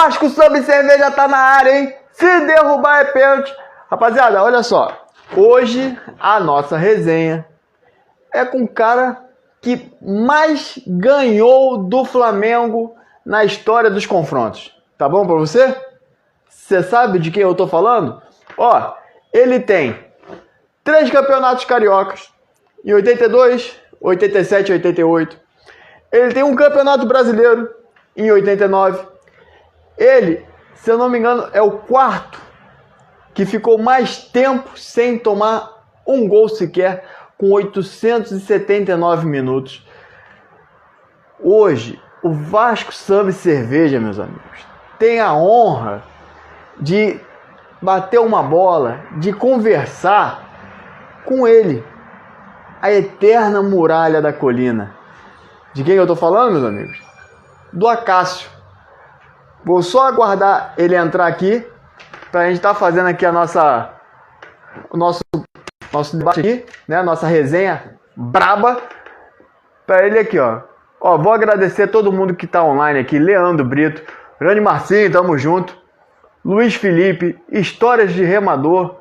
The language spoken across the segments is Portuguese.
Vasco sob cerveja tá na área, hein? Se derrubar é pênalti. Rapaziada, olha só. Hoje a nossa resenha é com o cara que mais ganhou do Flamengo na história dos confrontos. Tá bom pra você? Você sabe de quem eu tô falando? Ó, ele tem 3 campeonatos cariocas em 82, 87 e 88. Ele tem um campeonato brasileiro em 89. Ele, se eu não me engano, é o 4º que ficou mais tempo sem tomar um gol sequer, com 879 minutos. Hoje, o Vasco sob cerveja, meus amigos, tem a honra de bater uma bola, de conversar com ele, a eterna muralha da colina. De quem eu tô falando, meus amigos? Do Acácio. Vou só aguardar ele entrar aqui pra gente estar fazendo aqui o nosso debate aqui, né? Nossa resenha braba. Pra ele aqui, ó. Ó, vou agradecer a todo mundo que tá online aqui. Leandro Brito, Grande Marcinho, tamo junto. Luiz Felipe, Histórias de Remador,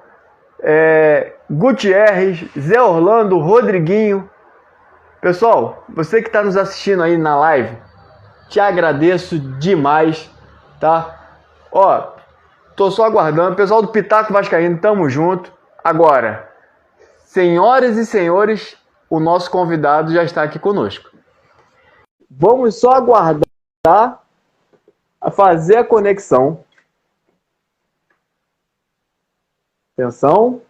Gutierrez, Zé Orlando, Rodriguinho. Pessoal, você que está nos assistindo aí na live, te agradeço demais, tá? Ó, tô só aguardando. Pessoal do Pitaco Vascaíno, tamo junto. Agora, senhoras e senhores, o nosso convidado já está aqui conosco. Vamos só aguardar a fazer a conexão. Atenção.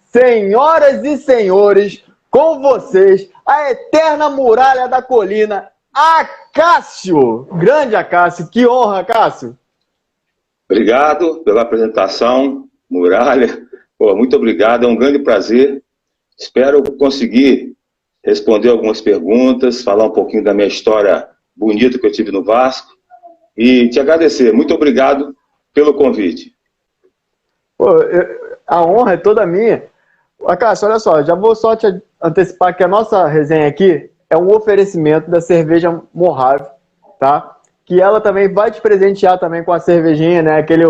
Senhoras e senhores, com vocês, a eterna muralha da colina, Acácio. Grande Acácio, que honra, Acácio. Obrigado pela apresentação, Muralha. Pô, muito obrigado, é um grande prazer. Espero conseguir responder algumas perguntas, falar um pouquinho da minha história bonita que eu tive no Vasco e te agradecer. Muito obrigado pelo convite. Pô, a honra é toda minha. Acácio, olha só, já vou só te antecipar que a nossa resenha aqui é um oferecimento da cerveja Mojave, tá? Que ela também vai te presentear também com a cervejinha, né? Aquele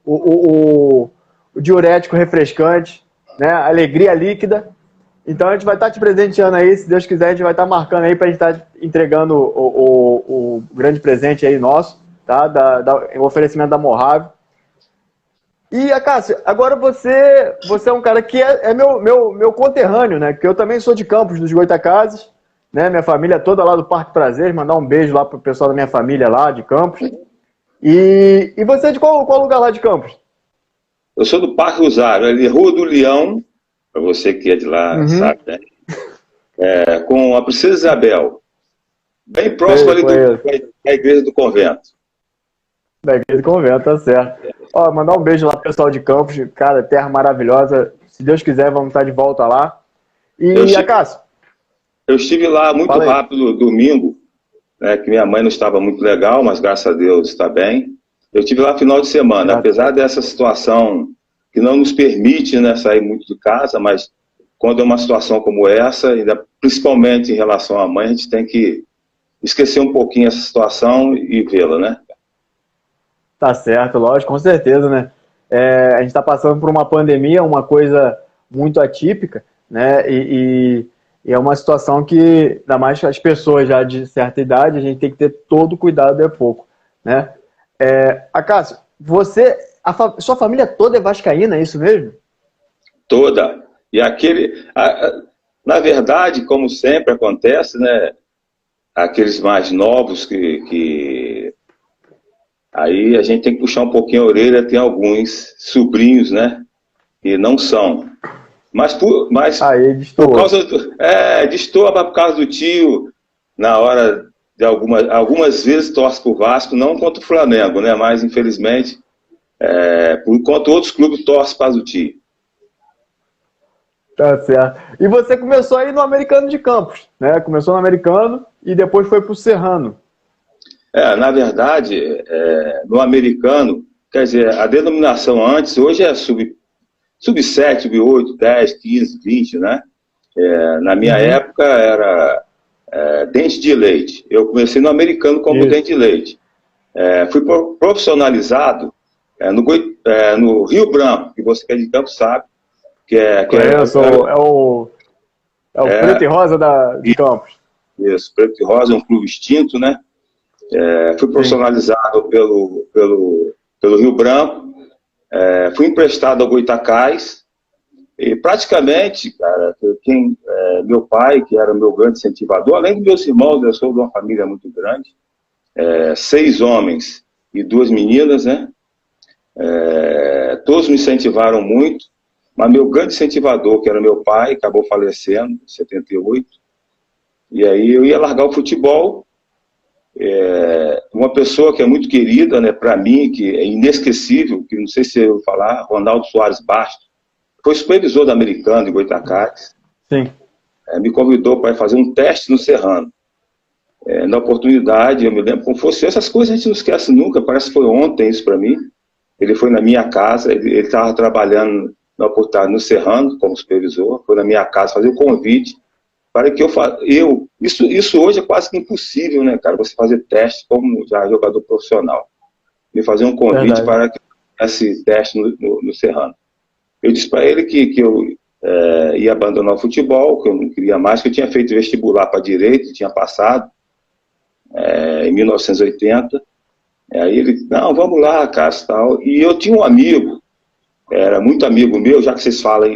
o diurético refrescante, né? Alegria líquida. Então a gente vai estar te presenteando aí, se Deus quiser, a gente vai estar marcando aí pra gente estar entregando o grande presente aí nosso, tá? O oferecimento da Mojave. E, Acácio, agora você é um cara que é meu conterrâneo, né? Que eu também sou de Campos, dos Goitacazes, né? Minha família toda lá do Parque Prazeres, mandar um beijo lá pro pessoal da minha família lá de Campos. E você é de qual lugar lá de Campos? Eu sou do Parque Rosário, ali, Rua do Leão, para você que é de lá, sabe, né? Com a Princesa Isabel, bem próximo ali da Igreja do Convento. Da Igreja do Convento, tá certo. Ó, mandar um beijo lá pro pessoal de Campos, cara, terra maravilhosa. Se Deus quiser, vamos estar de volta lá. E, Acácio? Eu estive lá muito rápido domingo, né, que minha mãe não estava muito legal, mas graças a Deus está bem. Eu estive lá final de semana, apesar dessa situação que não nos permite, né, sair muito de casa, mas quando é uma situação como essa, ainda, principalmente em relação à mãe, a gente tem que esquecer um pouquinho essa situação e vê-la, né? Tá certo, lógico, com certeza, né? A gente está passando por uma pandemia, uma coisa muito atípica, né? E é uma situação que, ainda mais as pessoas já de certa idade, a gente tem que ter todo cuidado, é pouco, né? Acácio, sua família toda é vascaína, é isso mesmo? Toda. E na verdade, como sempre acontece, né? Aqueles mais novos que aí a gente tem que puxar um pouquinho a orelha, tem alguns sobrinhos, né, que não são. Mas por causa destoa por causa do tio, na hora de algumas vezes torce pro Vasco, não contra o Flamengo, né, mas infelizmente, enquanto outros clubes torcem para o tio. Tá certo. E você começou aí no Americano de Campos, né, começou no Americano e depois foi pro Serrano. Na verdade, no Americano, quer dizer, a denominação antes, hoje é sub-7, sub-8, 10, 15, 20, né? Na minha época era dente de leite. Eu comecei no americano como dente de leite. Fui profissionalizado no Rio Branco, que você que é de Campo sabe, é o Preto e Rosa de Campos. Isso, Preto e Rosa é um clube extinto, né? Fui profissionalizado pelo Rio Branco, fui emprestado ao Goitacás, e praticamente, cara, meu pai, que era meu grande incentivador, além dos meus irmãos, eu sou de uma família muito grande, 6 homens e 2 meninas, né? Todos me incentivaram muito, mas meu grande incentivador, que era meu pai, acabou falecendo em 78, e aí eu ia largar o futebol. Uma pessoa que é muito querida, né, para mim, que é inesquecível, que não sei se eu vou falar, Ronaldo Soares Bastos, foi supervisor da Americana em Goitacás. Sim. Me convidou para fazer um teste no Serrano. Na oportunidade, eu me lembro como fosse, essas coisas a gente não esquece nunca, parece que foi ontem isso para mim. Ele foi na minha casa, ele estava trabalhando na oportunidade no Serrano como supervisor, foi na minha casa fazer o convite para que isso hoje é quase que impossível, né, cara, você fazer teste como já jogador profissional. Me fazer um convite para que eu fizesse teste no Serrano. Eu disse para ele que eu ia abandonar o futebol, que eu não queria mais, que eu tinha feito vestibular para direito, tinha passado em 1980. Aí ele, não, vamos lá, Cássio, tal. E eu tinha um amigo, era muito amigo meu, já que vocês falam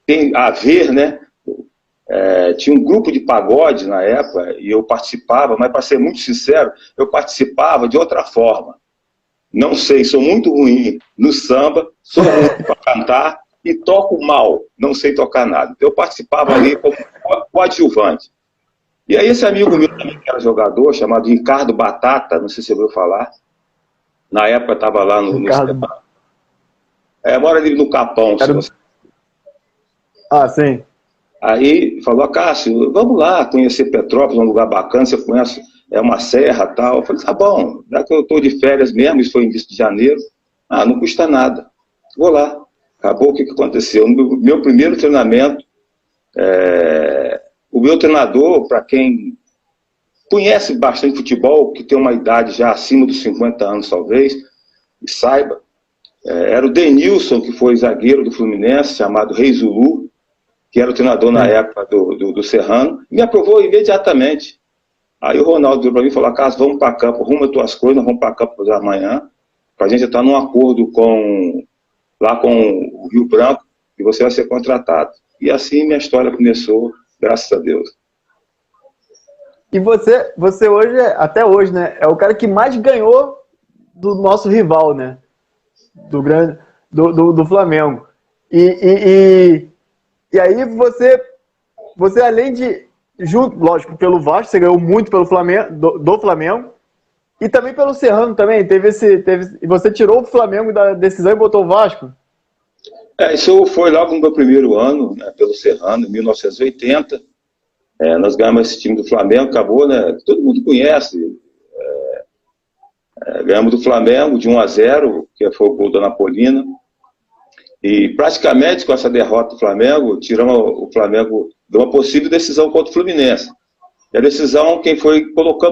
tem a ver, né? Tinha um grupo de pagode na época e eu participava, mas para ser muito sincero, eu participava de outra forma. Não sei, sou muito ruim no samba, sou ruim para cantar e toco mal, não sei tocar nada. Eu participava ali como coadjuvante. E aí esse amigo meu também, que era jogador, chamado Ricardo Batata, não sei se você ouviu falar, na época estava lá no mora ali no Capão. Sim. Aí falou, Cássio, vamos lá conhecer Petrópolis, um lugar bacana, você conhece, uma serra e tal. Eu falei, tá bom, já que eu estou de férias mesmo, isso foi em início de janeiro, não custa nada, vou lá. Acabou, o que aconteceu? No meu primeiro treinamento, o meu treinador, para quem conhece bastante futebol, que tem uma idade já acima dos 50 anos talvez, e saiba, era o Denilson, que foi zagueiro do Fluminense, chamado Rei Zulu, que era o treinador na época do Serrano, me aprovou imediatamente. Aí o Ronaldo veio para mim e falou, Cássio, vamos para campo, arruma as tuas coisas, nós vamos para campo amanhã, para a gente estar num acordo lá com o Rio Branco, e você vai ser contratado. E assim minha história começou, graças a Deus. E você hoje, até hoje, né, é o cara que mais ganhou do nosso rival, né? Do Flamengo. E aí você além de, lógico, pelo Vasco, você ganhou muito pelo Flamengo, do Flamengo, e também pelo Serrano também, e você tirou o Flamengo da decisão e botou o Vasco? Isso foi logo no meu primeiro ano, né, pelo Serrano, em 1980. Nós ganhamos esse time do Flamengo, acabou, né? Todo mundo conhece. Ganhamos do Flamengo de 1-0, que foi o gol da Napolina. E praticamente com essa derrota do Flamengo, tiramos o Flamengo de uma possível decisão contra o Fluminense. E a decisão,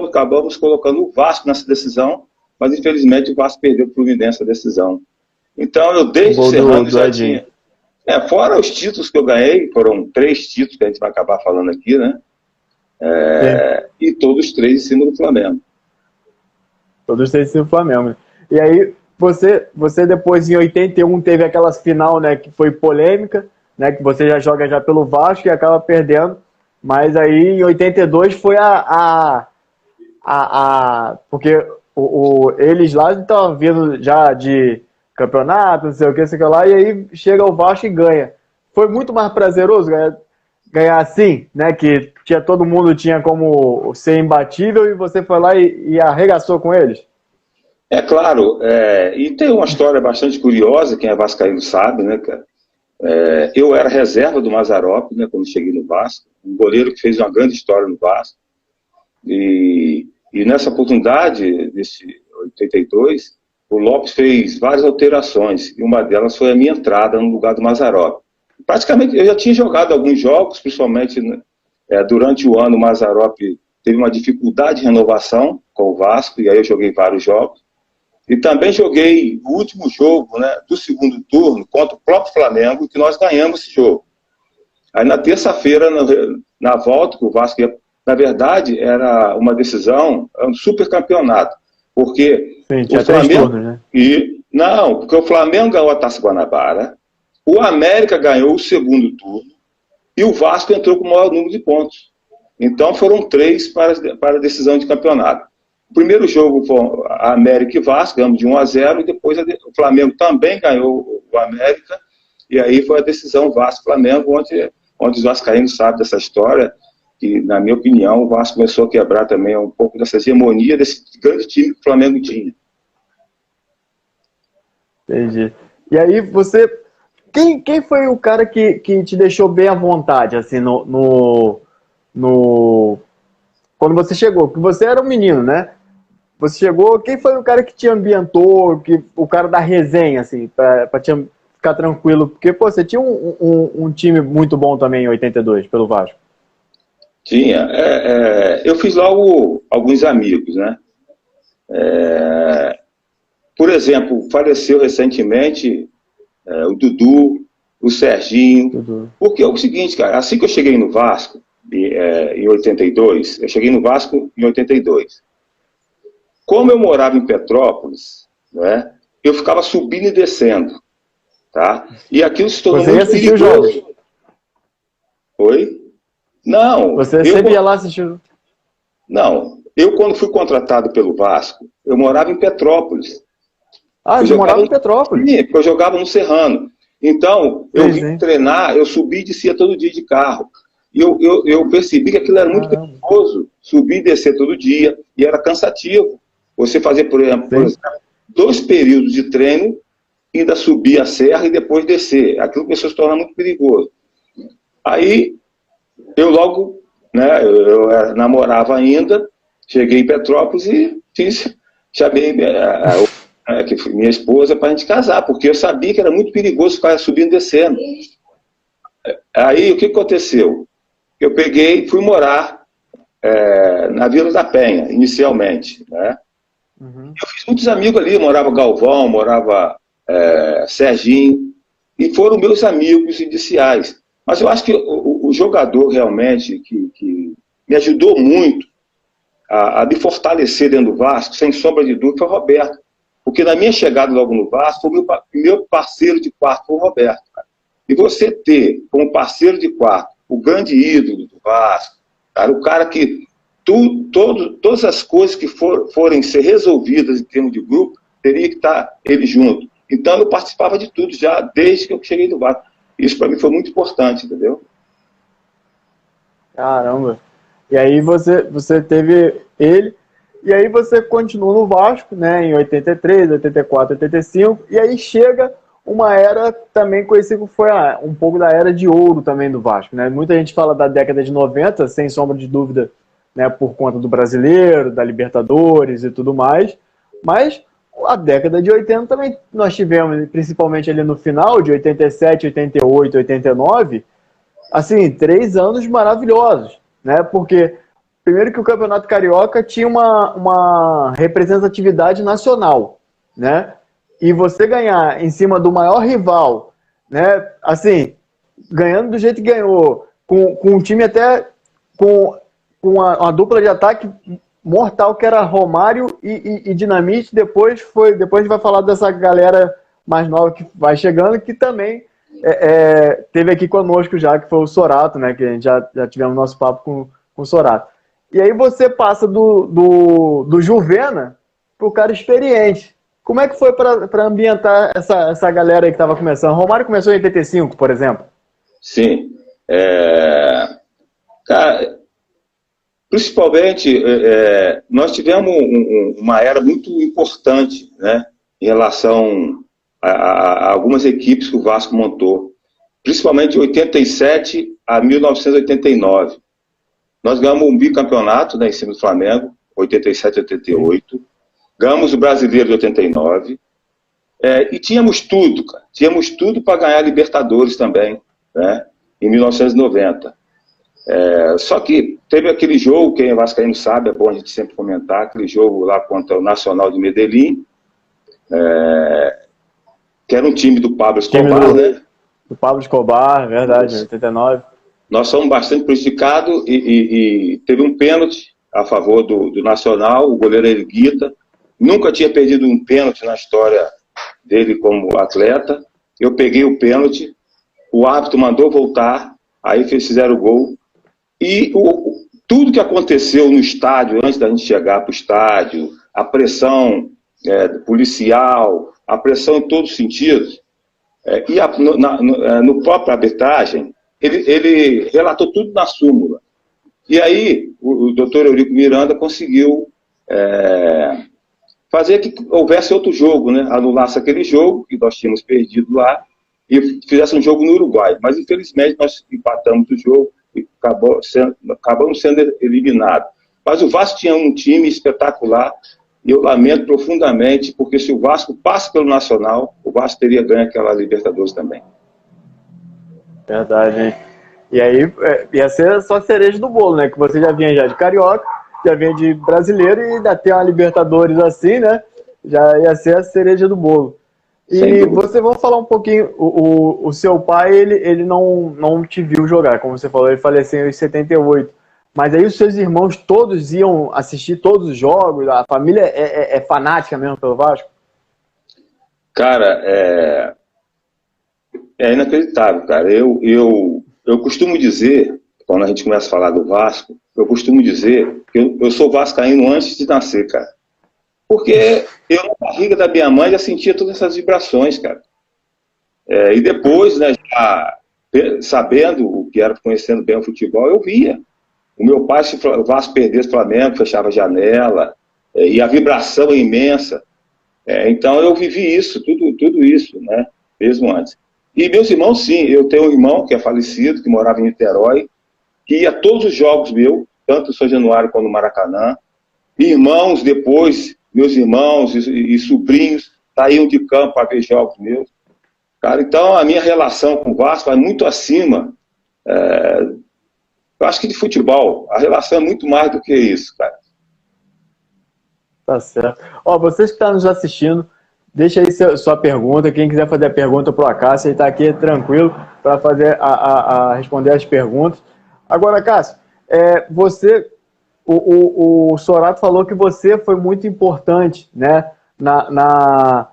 acabamos colocando o Vasco nessa decisão, mas infelizmente o Vasco perdeu o Fluminense a decisão. Então eu desde o Serrano já tinha. Fora os títulos que eu ganhei, foram 3 títulos que a gente vai acabar falando aqui, né? E todos 3 em cima do Flamengo. Todos 3 em cima do Flamengo. E aí, você depois, em 81, teve aquela final, né, que foi polêmica, né, que você já joga já pelo Vasco e acaba perdendo. Mas aí, em 82, foi porque eles lá estavam vindo já de campeonato, não sei o que lá, e aí chega o Vasco e ganha. Foi muito mais prazeroso ganhar assim, né? Que todo mundo tinha como ser imbatível e você foi lá e arregaçou com eles? Claro, e tem uma história bastante curiosa, quem é vascaíno sabe, né, cara? Eu era reserva do Mazzaropi, né, quando cheguei no Vasco, um goleiro que fez uma grande história no Vasco, e nessa oportunidade, desse 82, o Lopes fez várias alterações, e uma delas foi a minha entrada no lugar do Mazzaropi. Praticamente, eu já tinha jogado alguns jogos, principalmente durante o ano o Mazzaropi teve uma dificuldade de renovação com o Vasco, e aí eu joguei vários jogos. E também joguei o último jogo, né, do segundo turno contra o próprio Flamengo, que nós ganhamos esse jogo. Aí na terça-feira, na volta, que o Vasco ia, na verdade, era uma decisão, um super campeonato. Porque sim, tinha o Flamengo. turnos, né? Não, porque o Flamengo ganhou a Taça Guanabara, o América ganhou o segundo turno e o Vasco entrou com o maior número de pontos. Então foram 3 para a decisão de campeonato. O primeiro jogo foi a América e Vasco, ganhamos de 1-0, e depois o Flamengo também ganhou o América, e aí foi a decisão Vasco-Flamengo, onde os vascaínos sabem dessa história, que, na minha opinião, o Vasco começou a quebrar também um pouco dessa hegemonia desse grande time que o Flamengo tinha. Entendi. E aí você... Quem foi o cara que te deixou bem à vontade, assim, quando você chegou? Porque você era um menino, né? Você chegou, quem foi o cara que te ambientou, o cara da resenha, assim, pra te ficar tranquilo? Porque, pô, você tinha um time muito bom também em 82, pelo Vasco. Tinha. Eu fiz logo alguns amigos, né? Por exemplo, faleceu recentemente o Dudu, o Serginho. Dudu. Porque é o seguinte, cara, assim que eu cheguei no Vasco, em 82, eu cheguei no Vasco em 82. Como eu morava em Petrópolis, né, eu ficava subindo e descendo, tá? E aquilo se tornou muito perigoso. Você ia assistir os jogos? Oi? Não. Você sempre ia lá assistir? Não. Eu, quando fui contratado pelo Vasco, eu morava em Petrópolis. Ah, você morava em Petrópolis? Sim, porque eu jogava no Serrano. Então, eu vim treinar, eu subi e descia todo dia de carro. E eu percebi que aquilo era muito perigoso, subir e descer todo dia, e era cansativo. Você fazer, por exemplo, 2 períodos de treino, ainda subir a serra e depois descer. Aquilo começou a se tornar muito perigoso. Aí, eu logo, né, eu namorava ainda, cheguei em Petrópolis e chamei minha esposa para a gente casar, porque eu sabia que era muito perigoso ficar subindo e descendo. Aí, o que aconteceu? Eu peguei e fui morar na Vila da Penha, inicialmente, né? Eu fiz muitos amigos ali, morava Galvão, morava Serginho, e foram meus amigos iniciais. Mas eu acho que o jogador realmente que me ajudou muito a me fortalecer dentro do Vasco, sem sombra de dúvida, foi o Roberto. Porque na minha chegada logo no Vasco, foi meu parceiro de quarto foi o Roberto. Cara. E você ter como parceiro de quarto o grande ídolo do Vasco, cara, o cara que todas as coisas que forem ser resolvidas em termos de grupo, teria que estar ele junto. Então eu participava de tudo já desde que eu cheguei no Vasco. Isso para mim foi muito importante, entendeu? Caramba. E aí você teve ele, e aí você continuou no Vasco, né, em 83, 84, 85, e aí chega uma era também conhecida como foi um pouco da era de ouro também do Vasco, né? Muita gente fala da década de 90, sem sombra de dúvida, né, por conta do Brasileiro, da Libertadores e tudo mais, mas a década de 80 também nós tivemos, principalmente ali no final, de 87, 88, 89, assim, 3 anos maravilhosos, né? Porque, primeiro que o Campeonato Carioca tinha uma representatividade nacional, né? E você ganhar em cima do maior rival, né? Assim, ganhando do jeito que ganhou, com um time até com uma dupla de ataque mortal que era Romário e Dinamite. Depois a gente vai falar dessa galera mais nova que vai chegando, que também teve aqui conosco já, que foi o Sorato, né? Que a gente já tivemos nosso papo com o Sorato. E aí você passa do Juvena pro cara experiente. Como é que foi para ambientar essa galera aí que estava começando? O Romário começou em 85, por exemplo. Sim. Cara, principalmente, nós tivemos uma era muito importante, né, em relação a algumas equipes que o Vasco montou, principalmente de 87 a 1989. Nós ganhamos um bicampeonato, né, em cima do Flamengo, 87 e 88. Ganhamos o Brasileiro de 89. E tínhamos tudo, cara. Tínhamos tudo para ganhar a Libertadores também, né, em 1990. Só que teve aquele jogo, quem é vascaíno sabe, é bom a gente sempre comentar, aquele jogo lá contra o Nacional de Medellín, que era um time do Pablo Escobar, né? Do Pablo Escobar, verdade, em 89. Nós fomos bastante prejudicados e teve um pênalti a favor do Nacional, o goleiro Elguita, nunca tinha perdido um pênalti na história dele como atleta. Eu peguei o pênalti, o árbitro mandou voltar, aí fizeram o gol. E tudo que aconteceu no estádio, antes da gente chegar para o estádio, a pressão policial, a pressão em todos os sentidos, no próprio arbitragem, ele relatou tudo na súmula. E aí o doutor Eurico Miranda conseguiu fazer que houvesse outro jogo, né? Anulasse aquele jogo que nós tínhamos perdido lá e fizesse um jogo no Uruguai. Mas, infelizmente, nós empatamos o jogo e acabamos sendo eliminados. Mas o Vasco tinha um time espetacular e eu lamento profundamente, porque se o Vasco passa pelo Nacional, o Vasco teria ganho aquela Libertadores também. Verdade, hein? E aí ia ser só cereja do bolo, né? Que você já vinha já de Carioca, já vinha de brasileiro e ainda ter uma Libertadores assim, né? Já ia ser a cereja do bolo. E você, vamos falar um pouquinho, o seu pai, ele não te viu jogar, como você falou, ele faleceu em 78. Mas aí os seus irmãos todos iam assistir todos os jogos, a família é fanática mesmo pelo Vasco? Cara, é inacreditável, cara. Eu costumo dizer, quando a gente começa a falar do Vasco, eu costumo dizer que eu sou vascaíno antes de nascer, cara. Porque eu, na barriga da minha mãe, já sentia todas essas vibrações, cara. E depois, né, já sabendo o que era, conhecendo bem o futebol, eu via. O meu pai, se o Vasco perdesse o Flamengo, fechava a janela, e a vibração é imensa. Então eu vivi isso, tudo isso, né, mesmo antes. E meus irmãos, sim, eu tenho um irmão que é falecido, que morava em Niterói, que ia a todos os jogos meus, tanto no São Januário quanto no Maracanã. Irmãos, depois, meus irmãos e sobrinhos saíam de campo para ver jogos meus. Cara, então a minha relação com o Vasco é muito acima, eu acho que de futebol. A relação é muito mais do que isso, cara. Tá certo. Vocês que estão nos assistindo, deixa aí sua pergunta. Quem quiser fazer a pergunta pro Cássio, ele está aqui tranquilo para fazer responder as perguntas. Agora, Cássio, você, o Sorato falou que você foi muito importante, né, na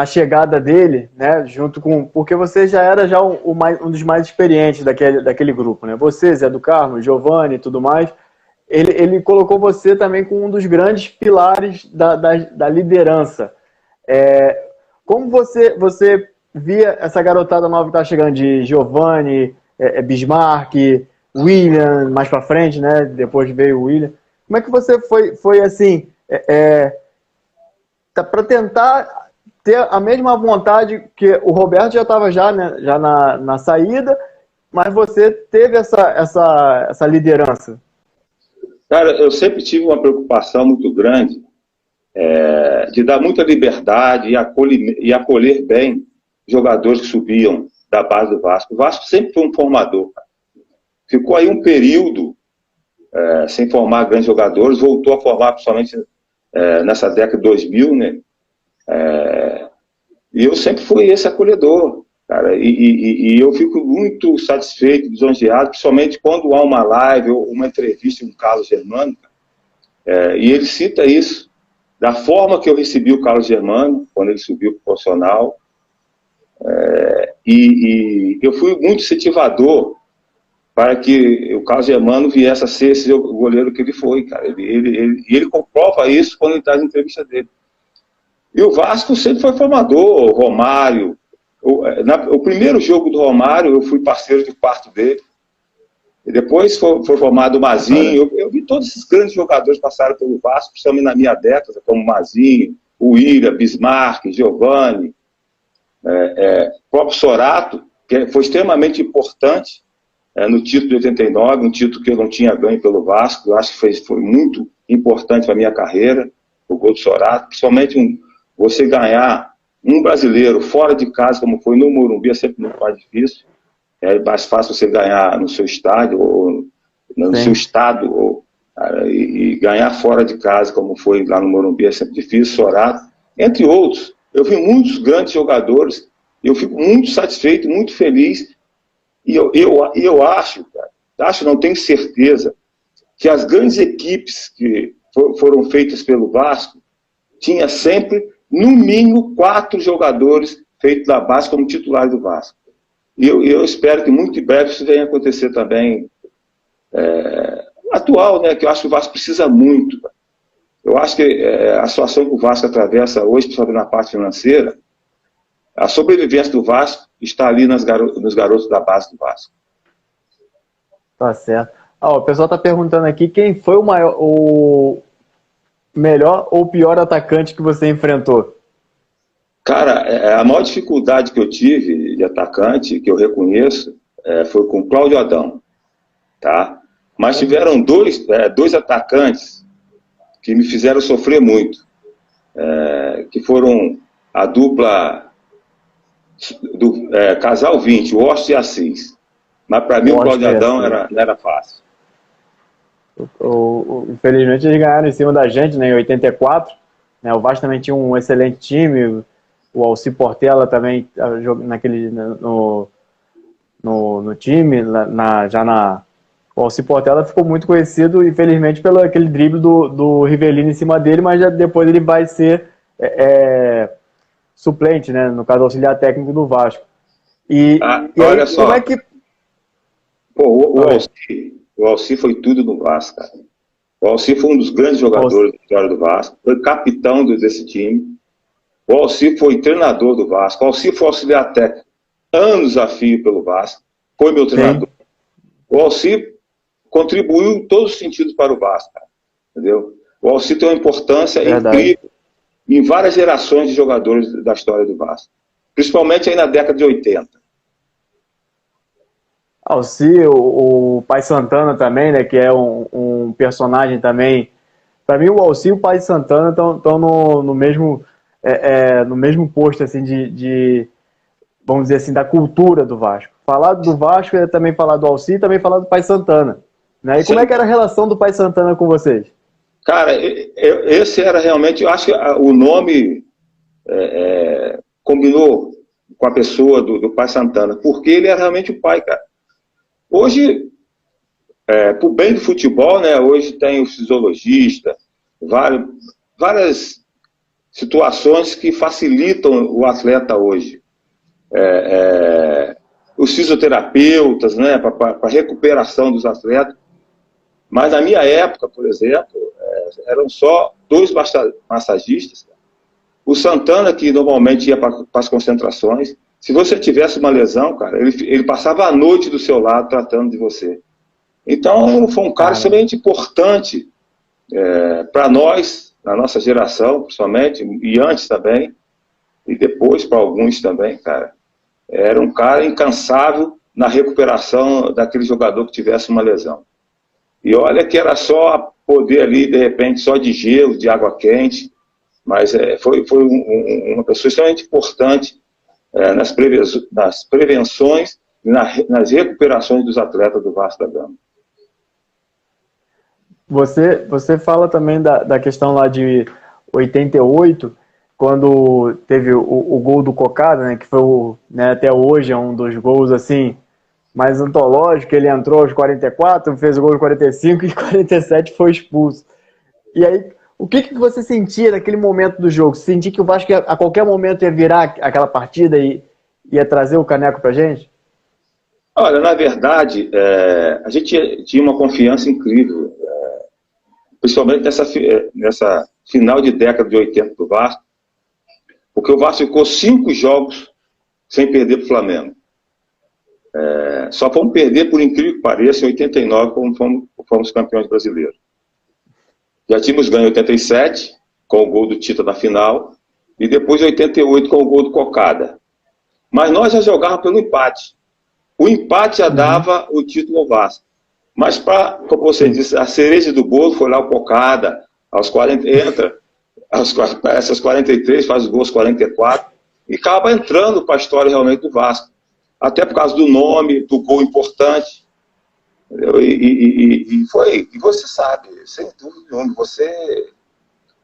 chegada dele, né, junto com, porque você já era um dos mais experientes daquele grupo, né? Você, Zé do Carmo, Giovani e tudo mais. Ele colocou você também como um dos grandes pilares da liderança. Como você via essa garotada nova que está chegando de Giovani, Bismarck, William, mais para frente, né? Depois veio o William. Como é que você foi assim, para tentar ter a mesma vontade que o Roberto já estava né, já na saída, mas você teve essa liderança? Cara, eu sempre tive uma preocupação muito grande de dar muita liberdade e acolher bem jogadores que subiam da base do Vasco. O Vasco sempre foi um formador. Ficou aí um período sem formar grandes jogadores, voltou a formar principalmente nessa década de 2000, né? E eu sempre fui esse acolhedor, cara, e eu fico muito satisfeito, lisonjeado, principalmente quando há uma live ou uma entrevista com o Carlos Germano, e ele cita isso, da forma que eu recebi o Carlos Germano, quando ele subiu para o profissional, e eu fui muito incentivador para que o Carlos Germano viesse a ser esse goleiro que ele foi, cara. Ele comprova isso quando ele traz a entrevista dele. E o Vasco sempre foi formador, o Romário. O primeiro jogo do Romário, eu fui parceiro de quarto dele. E depois foi formado o Mazinho. Eu vi todos esses grandes jogadores passarem pelo Vasco, principalmente na minha década, como Mazinho, o William, Bismarck, Giovani, o próprio Sorato, que foi extremamente importante no título de 89, um título que eu não tinha ganho pelo Vasco. Eu acho que foi muito importante para a minha carreira, o gol do Sorato, principalmente você ganhar um brasileiro fora de casa, como foi no Morumbi, é sempre muito mais difícil. É mais fácil você ganhar no seu estádio ou no seu estado, e ganhar fora de casa, como foi lá no Morumbi, é sempre difícil, Sorato, entre outros. Eu vi muitos grandes jogadores, eu fico muito satisfeito, muito feliz, e eu acho, cara, não tenho certeza, que as grandes equipes que foram feitas pelo Vasco, tinha sempre, no mínimo, 4 jogadores feitos da base como titulares do Vasco. E eu espero que muito em breve isso venha acontecer também, atual, né, que eu acho que o Vasco precisa muito. Eu acho que a situação que o Vasco atravessa hoje, principalmente na parte financeira, a sobrevivência do Vasco está ali nos garotos da base do Vasco. Tá certo. O pessoal está perguntando aqui quem foi o melhor ou pior atacante que você enfrentou? Cara, a maior dificuldade que eu tive de atacante, que eu reconheço, foi com o Cláudio Adão, tá? Mas tiveram dois atacantes que me fizeram sofrer muito, que foram a dupla do Casal 20, o Oste e Assis. Mas para mim o Cláudio Adão não era fácil. Infelizmente eles ganharam em cima da gente, né, em 84. Né, o Vasco também tinha um excelente time. O Alci Portela também no time, o Alci Portela ficou muito conhecido, infelizmente, pelo aquele drible do Rivelino em cima dele, mas depois ele vai ser suplente, né, no caso, auxiliar técnico do Vasco. E olha aí, só. como é que... Pô, o Alci foi tudo no Vasco, cara. O Alci foi um dos grandes jogadores da história do Vasco, foi capitão desse time. O Alci foi treinador do Vasco. O Alci foi auxiliar técnico anos a fio pelo Vasco. Foi meu treinador. Sim. O Alci contribuiu em todos os sentidos para o Vasco, cara, entendeu? O Alci tem uma importância incrível em várias gerações de jogadores da história do Vasco. Principalmente aí na década de 80. Alci, o Pai Santana também, né, que é um personagem também. Para mim, o Alci e o Pai Santana estão no mesmo posto, assim, vamos dizer assim, da cultura do Vasco. Falar do Vasco é também falar do Alci e também falar do Pai Santana. Né? E Sim. Como é que era a relação do Pai Santana com vocês? Cara, esse era realmente, eu acho que o nome combinou com a pessoa do Pai Santana, porque ele era realmente o pai, cara. Hoje, pro bem do futebol, né, hoje tem o fisiologista, várias situações que facilitam o atleta hoje. Os fisioterapeutas, né, para recuperação dos atletas. Mas na minha época, por exemplo, eram só 2 massagistas. O Santana, que normalmente ia para as concentrações, se você tivesse uma lesão, cara, ele passava a noite do seu lado tratando de você. Então, foi um cara extremamente importante para nós, na nossa geração, principalmente, e antes também, e depois para alguns também, cara. Era um cara incansável na recuperação daquele jogador que tivesse uma lesão. E olha que era só poder ali, de repente, só de gelo, de água quente, mas foi uma pessoa extremamente importante nas prevenções e nas recuperações dos atletas do Vasco da Gama. Você fala também da questão lá de 88, quando teve o gol do Cocada, né, que foi, né, até hoje é um dos gols assim, mais antológico, ele entrou aos 44, fez o gol aos 45 e 47 foi expulso. E aí, o que você sentia naquele momento do jogo? Você sentia que o Vasco a qualquer momento ia virar aquela partida e ia trazer o caneco pra gente? Olha, na verdade, a gente tinha uma confiança incrível, principalmente nessa final de década de 80 do Vasco, porque o Vasco ficou 5 jogos sem perder para o Flamengo. Só fomos perder, por incrível que pareça, em 89, como fomos campeões brasileiros. Já tínhamos ganho em 87, com o gol do Tita na final, e depois em 88 com o gol do Cocada. Mas nós já jogávamos pelo empate. O empate já dava o título ao Vasco. Mas, como você disse, a cereja do bolo foi lá o Cocada, aos 40, entra, essas 43, faz os gols 44, e acaba entrando para a história realmente do Vasco. Até por causa do nome, do gol importante. entendeu? E você sabe, sem dúvida nenhuma,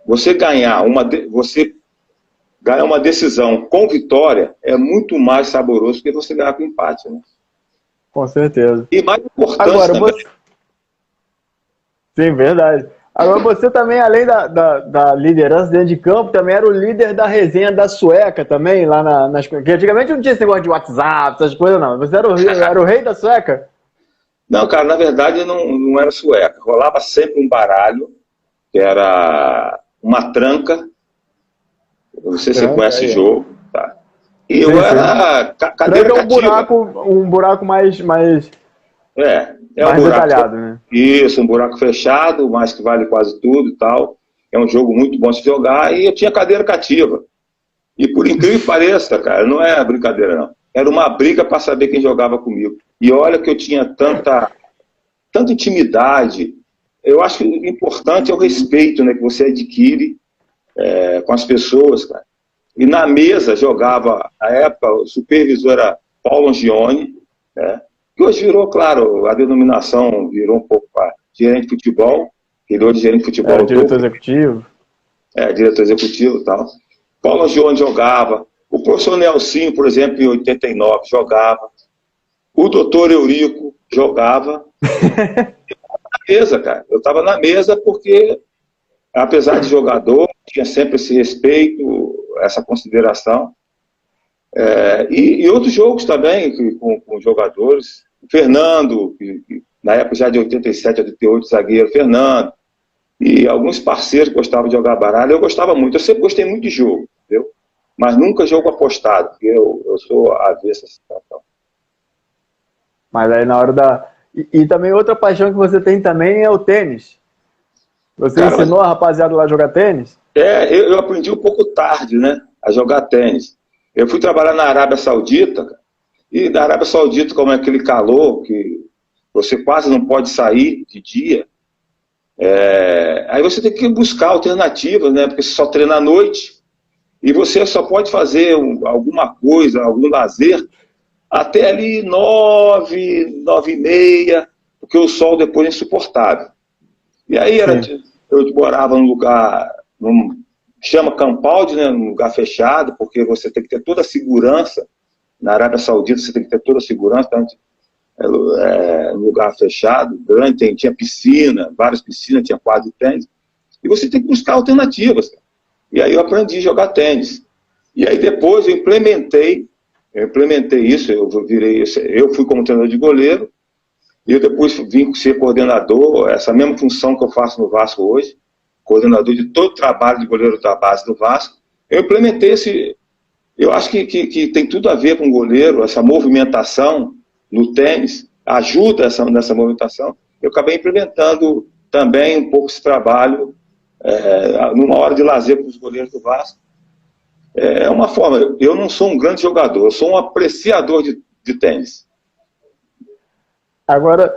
você ganhar uma decisão com vitória é muito mais saboroso que você ganhar com empate, né? Com certeza. E mais importante Agora, também. Sim, verdade. Agora, você também, além da liderança dentro de campo, também era o líder da resenha da sueca também, lá nas... Porque antigamente não tinha esse negócio de WhatsApp, essas coisas não. Você era o rei da sueca? Não, cara, na verdade não era sueca. Rolava sempre um baralho, que era uma tranca. Não sei se você conhece o jogo, tá? E eu era cadeira cativa. Um buraco mais Um buraco detalhado, né? Isso, um buraco fechado, mas que vale quase tudo e tal. É um jogo muito bom de jogar e eu tinha cadeira cativa. E por incrível que pareça, cara, não é brincadeira não. Era uma briga para saber quem jogava comigo. E olha que eu tinha tanta intimidade. Eu acho que o importante é o respeito, né, que você adquire com as pessoas, cara. E na mesa jogava, na época, o supervisor era Paulo Angione, né? Que hoje virou, claro, a denominação virou um pouco para gerente de futebol, virou de gerente de futebol. Diretor executivo. Diretor executivo e tal. Paulo Angione jogava, o professor Nelsinho, por exemplo, em 89, jogava, o doutor Eurico jogava. Na mesa, cara. Eu estava na mesa porque, apesar de jogador, tinha sempre esse respeito, essa consideração. E outros jogos também com jogadores. O Fernando, que na época já de 87 a 88, zagueiro, Fernando. E alguns parceiros gostavam de jogar baralho. Eu gostava muito. Eu sempre gostei muito de jogo, entendeu? Mas nunca jogo apostado, porque eu sou avesso a essa situação. Mas aí na hora da... E também outra paixão que você tem também é o tênis. Você ensinou a rapaziada lá a jogar tênis? Eu aprendi um pouco tarde, né, a jogar tênis. Eu fui trabalhar na Arábia Saudita, e na Arábia Saudita, como é aquele calor, que você quase não pode sair de dia, aí você tem que buscar alternativas, né, porque você só treina à noite, e você só pode fazer alguma coisa, algum lazer, até ali 9, 9h30, porque o sol depois é insuportável. E aí eu morava num lugar, chama Campaldi, né, num lugar fechado, porque você tem que ter toda a segurança. Na Arábia Saudita você tem que ter toda a segurança, então, um lugar fechado, grande, tinha piscina, várias piscinas, tinha quadro de tênis, e você tem que buscar alternativas. E aí eu aprendi a jogar tênis. E aí depois eu implementei isso, eu fui como treinador de goleiro, e eu depois vim ser coordenador, essa mesma função que eu faço no Vasco hoje, coordenador de todo o trabalho de goleiro da base do Vasco. Eu implementei eu acho que tem tudo a ver com o goleiro, essa movimentação no tênis, ajuda nessa movimentação. Eu acabei implementando também um pouco esse trabalho numa hora de lazer para os goleiros do Vasco. É uma forma, eu não sou um grande jogador, eu sou um apreciador de tênis. Agora,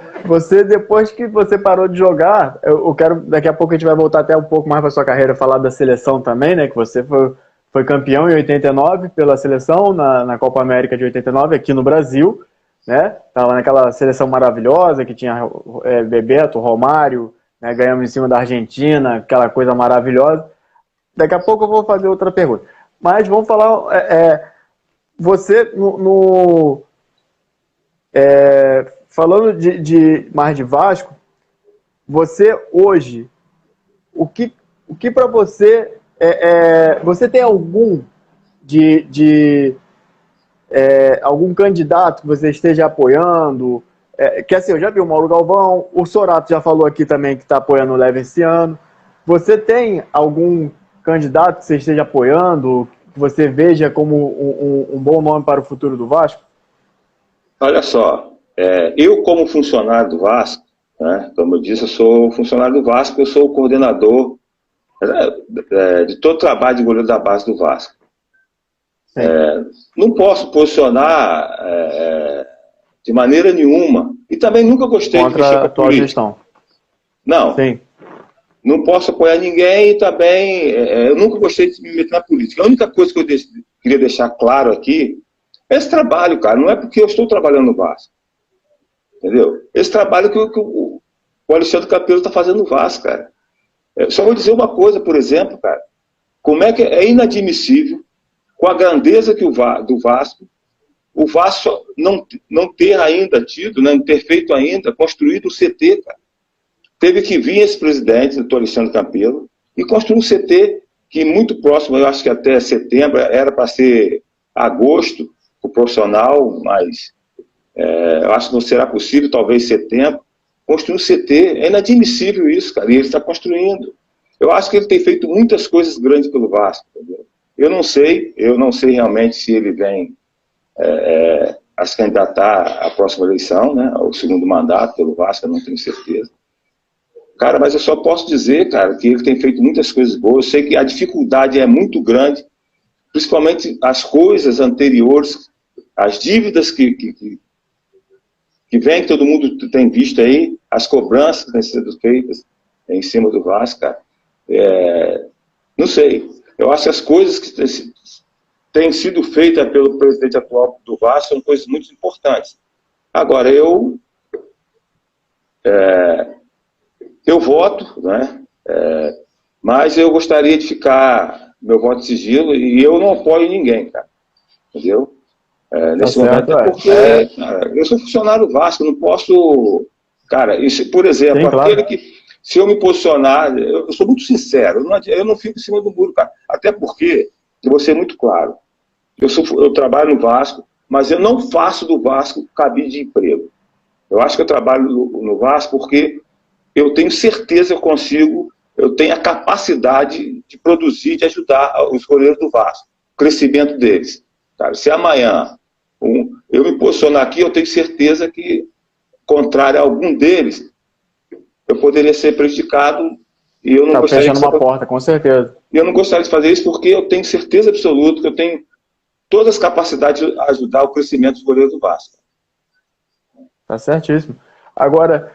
depois que você parou de jogar, eu quero, daqui a pouco a gente vai voltar até um pouco mais para sua carreira, falar da seleção também, né, que você foi campeão em 89 pela seleção, na Copa América de 89, aqui no Brasil, né, estava naquela seleção maravilhosa, que tinha Bebeto, Romário, né, ganhamos em cima da Argentina, aquela coisa maravilhosa. Daqui a pouco eu vou fazer outra pergunta. Mas vamos falar, você falando mais de Vasco, você hoje, o que para você, você tem algum algum candidato que você esteja apoiando? Que assim, eu já vi o Mauro Galvão, o Sorato já falou aqui também que está apoiando o Leve esse ano. Você tem algum candidato que você esteja apoiando, que você veja como um bom nome para o futuro do Vasco? Olha só, eu como funcionário do Vasco, né, como eu disse, eu sou funcionário do Vasco, eu sou o coordenador de todo o trabalho de goleiro da base do Vasco. Não posso posicionar de maneira nenhuma, e também nunca gostei de mexer com a política. Gestão. Não. Sim. Não posso apoiar ninguém e também eu nunca gostei de me meter na política. A única coisa que eu queria deixar claro aqui é esse trabalho, cara. Não é porque eu estou trabalhando no Vasco. entendeu? Esse trabalho que o Alexandre Campelo está fazendo no Vasco, cara. Só vou dizer uma coisa, por exemplo, cara, como é que é inadmissível, com a grandeza do Vasco, o Vasco não ter ainda tido, não ter feito ainda, construído o CT, cara. Teve que vir esse presidente, o doutor Alexandre Campelo, e construir um CT que muito próximo, eu acho que até setembro, era para ser agosto, o profissional, mas eu acho que não será possível, talvez setembro. Construir um CT, é inadmissível isso, cara, e ele está construindo. Eu acho que ele tem feito muitas coisas grandes pelo Vasco, entendeu? Eu não sei realmente se ele vem a se candidatar à próxima eleição, né, ao segundo mandato pelo Vasco, eu não tenho certeza. Cara, mas eu só posso dizer, cara, que ele tem feito muitas coisas boas. Eu sei que a dificuldade é muito grande, principalmente as coisas anteriores, as dívidas que vem, que todo mundo tem visto aí, as cobranças que têm sido feitas em cima do Vasco, cara. Não sei. Eu acho que as coisas que têm sido feitas pelo presidente atual do Vasco são coisas muito importantes. Agora, eu voto, né? Mas eu gostaria de ficar meu voto de sigilo e eu não apoio ninguém, cara. Entendeu? Nesse momento é porque cara, eu sou funcionário do Vasco, não posso... Cara, isso, por exemplo, sim, aquele que... Se eu me posicionar, eu sou muito sincero, eu não fico em cima do muro, cara. Até porque, eu vou ser muito claro, eu trabalho no Vasco, mas eu não faço do Vasco cabide de emprego. Eu acho que eu trabalho no Vasco porque eu tenho certeza que eu tenho a capacidade de produzir, de ajudar os goleiros do Vasco, o crescimento deles. Cara, se amanhã eu me posicionar aqui, eu tenho certeza que, contrário a algum deles, eu poderia ser prejudicado e eu não gostaria de... fechando uma porta, com certeza. E eu não gostaria de fazer isso porque eu tenho certeza absoluta que eu tenho todas as capacidades de ajudar o crescimento dos goleiros do Vasco. Tá certíssimo. Agora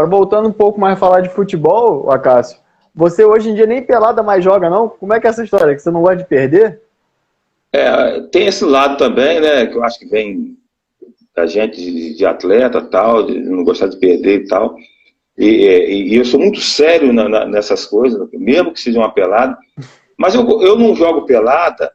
voltando um pouco mais a falar de futebol, Acácio, você hoje em dia nem pelada mais joga, não? Como é que é essa história? Que você não gosta de perder? Tem esse lado também, né, que eu acho que vem da gente de atleta tal, de não gostar de perder e tal. E eu sou muito sério nessas coisas, mesmo que seja uma pelada. Mas eu não jogo pelada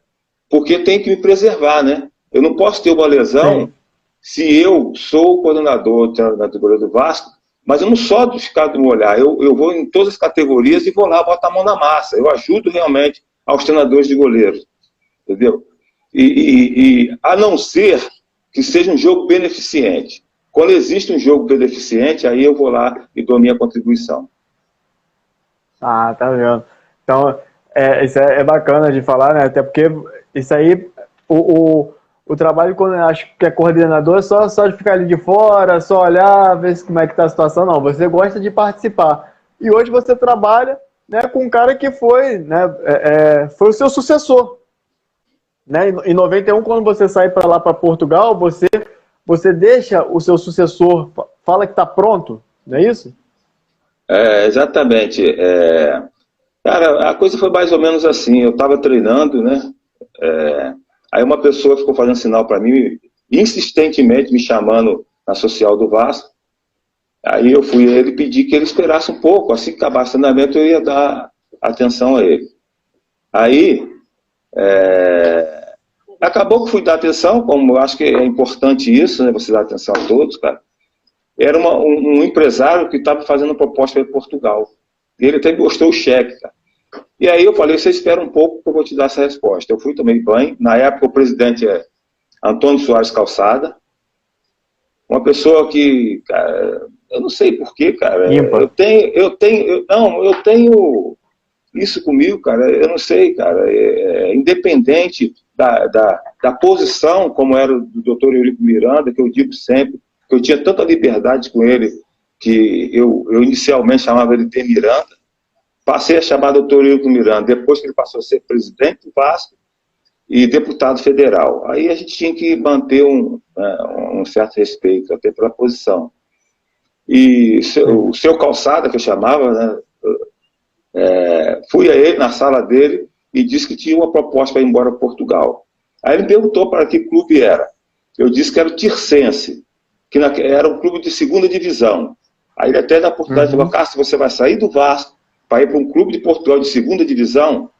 porque tem que me preservar, né? Eu não posso ter uma lesão. Sim. Se eu sou o coordenador do goleiro do Vasco, mas eu não só de ficar do meu olhar, eu vou em todas as categorias e vou lá botar a mão na massa. Eu ajudo realmente aos treinadores de goleiros, entendeu? E a não ser que seja um jogo beneficente. Quando existe um jogo beneficente, aí eu vou lá e dou minha contribuição. Ah, tá vendo. Então, isso é bacana de falar, né? Até porque isso aí, o trabalho, quando eu acho que é coordenador, é só de ficar ali de fora, só olhar, ver como é que tá a situação. Não, você gosta de participar. E hoje você trabalha, né, com um cara que foi, né, foi o seu sucessor. Né? Em 91, quando você sai para lá para Portugal, você deixa o seu sucessor, fala que está pronto, não é isso? Exatamente. Cara, a coisa foi mais ou menos assim. Eu estava treinando, né? Aí uma pessoa ficou fazendo sinal para mim, insistentemente me chamando na social do Vasco. Aí eu fui a ele e pedi que ele esperasse um pouco. Assim que acabasse o treinamento, eu ia dar atenção a ele. Aí, acabou que fui dar atenção, como eu acho que é importante isso, né? Você dar atenção a todos, cara. Era um empresário que estava fazendo proposta para Portugal. E ele até gostou o cheque, cara. E aí eu falei, você espera um pouco que eu vou te dar essa resposta. Eu fui, tomei banho. Na época o presidente é Antônio Soares Calçada. Uma pessoa que, cara, eu não sei porquê, cara. Eu tenho isso comigo, cara. Eu não sei, cara. Independente da posição, como era o doutor Eurico Miranda, que eu digo sempre, que eu tinha tanta liberdade com ele, que eu inicialmente chamava ele de Miranda. Passei a chamar doutor Eurico Miranda, depois que ele passou a ser presidente do Vasco e deputado federal. Aí a gente tinha que manter um certo respeito, até pela posição. E o seu Calçada, que eu chamava, né, fui a ele, na sala dele, e disse que tinha uma proposta para ir embora para Portugal. Aí ele me perguntou para que clube era. Eu disse que era o Tirsense. que era um clube de segunda divisão. Aí ele até na oportunidade falou, Cássio, você vai sair do Vasco para ir para um clube de Portugal de segunda divisão?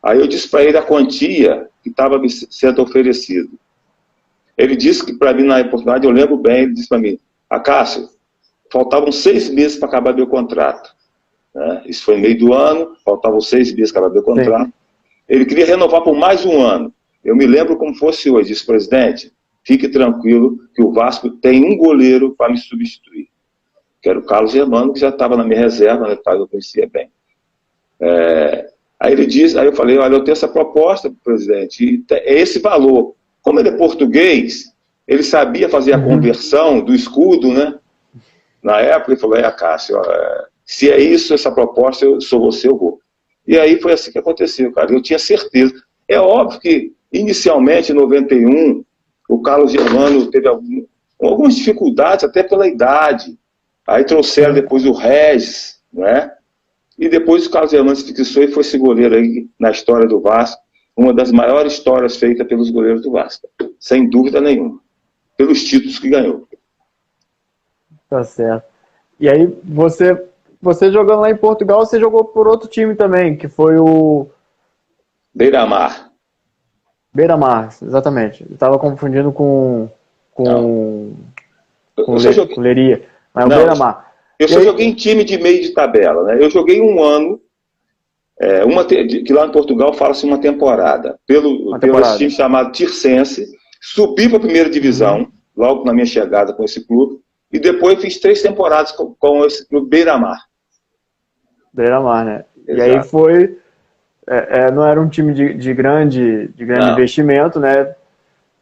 Aí eu disse para ele a quantia que estava me sendo oferecido. Ele disse que para mim na oportunidade, eu lembro bem, ele disse para mim, Cássio, faltavam 6 meses para acabar meu contrato. Né? Isso foi no meio do ano, faltavam 6 meses para acabar meu contrato. Sim. Ele queria renovar por mais um ano. Eu me lembro como fosse hoje, disse, presidente, fique tranquilo que o Vasco tem um goleiro para me substituir. Que era o Carlos Germano, que já estava na minha reserva, né, eu conhecia bem. Aí ele disse, aí eu falei, olha, eu tenho essa proposta, presidente, e é esse valor. Como ele é português, ele sabia fazer a conversão do escudo, né? Na época ele falou, Cássio, se é isso, essa proposta, eu sou você, eu vou. E aí foi assim que aconteceu, cara. Eu tinha certeza. É óbvio que, inicialmente, em 91, o Carlos Germano teve algumas dificuldades, até pela idade. Aí trouxeram depois o Regis, né? E depois o Carlos Germano se fixou e foi esse goleiro aí na história do Vasco, uma das maiores histórias feitas pelos goleiros do Vasco, sem dúvida nenhuma, pelos títulos que ganhou. Tá certo. E aí, você jogando lá em Portugal, você jogou por outro time também, que foi o... Beira-Mar. Beira-Mar, exatamente. Eu estava confundindo com Leiria. Mas o Beira-Mar. Eu só joguei em time de meio de tabela, né? Eu joguei um ano, que lá em Portugal fala-se uma temporada, pelo time chamado Tirsense, subi para a primeira divisão, logo na minha chegada com esse clube, e depois fiz 3 temporadas com esse clube Beira-Mar. Beira-Mar, né? Exato. E aí foi... não era um time de grande investimento, né?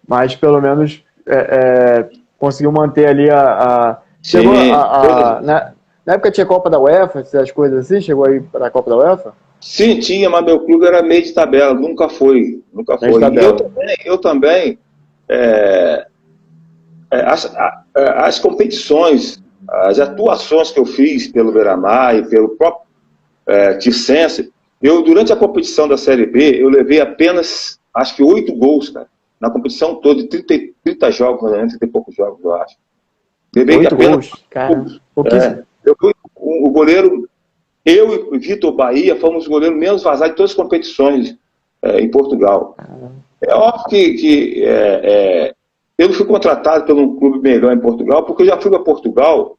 Mas pelo menos conseguiu manter ali chegou na época tinha Copa da UEFA, essas coisas assim? Chegou aí para a Copa da UEFA? Sim, tinha, mas meu clube era meio de tabela, nunca foi. E eu também as competições, as atuações que eu fiz pelo Beira-Mar e pelo próprio Tirsense, durante a competição da Série B, eu levei apenas, acho que 8 gols, cara, na competição toda, de 30 jogos, 30 e poucos jogos, eu acho. Levei 8 apenas gols, cara. O goleiro, eu e o Vitor Bahia, fomos os goleiros menos vazados de todas as competições em Portugal. É óbvio que eu não fui contratado por um clube melhor em Portugal, porque eu já fui para Portugal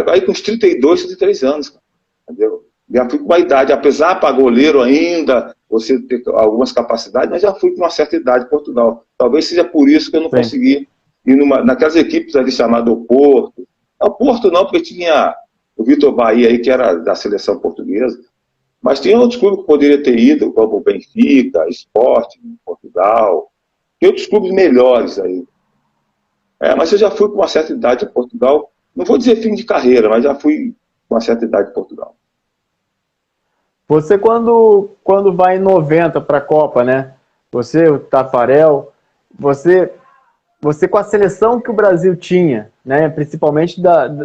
aí com uns 32, 33 anos, cara, entendeu? Já fui com uma idade, apesar para goleiro ainda, você ter algumas capacidades, mas já fui com uma certa idade em Portugal. Talvez seja por isso que eu não consegui ir naquelas equipes ali chamadas Porto. Não, Porto não, porque tinha o Vitor Bahia aí, que era da seleção portuguesa, mas tinha outros clubes que poderia ter ido, como o Benfica, Sport, Portugal, tem outros clubes melhores aí. Mas eu já fui com uma certa idade em Portugal, não vou dizer fim de carreira, mas já fui com uma certa idade em Portugal. Você quando vai em 90 para a Copa, né? Você, o Tafarel, você com a seleção que o Brasil tinha, né? Principalmente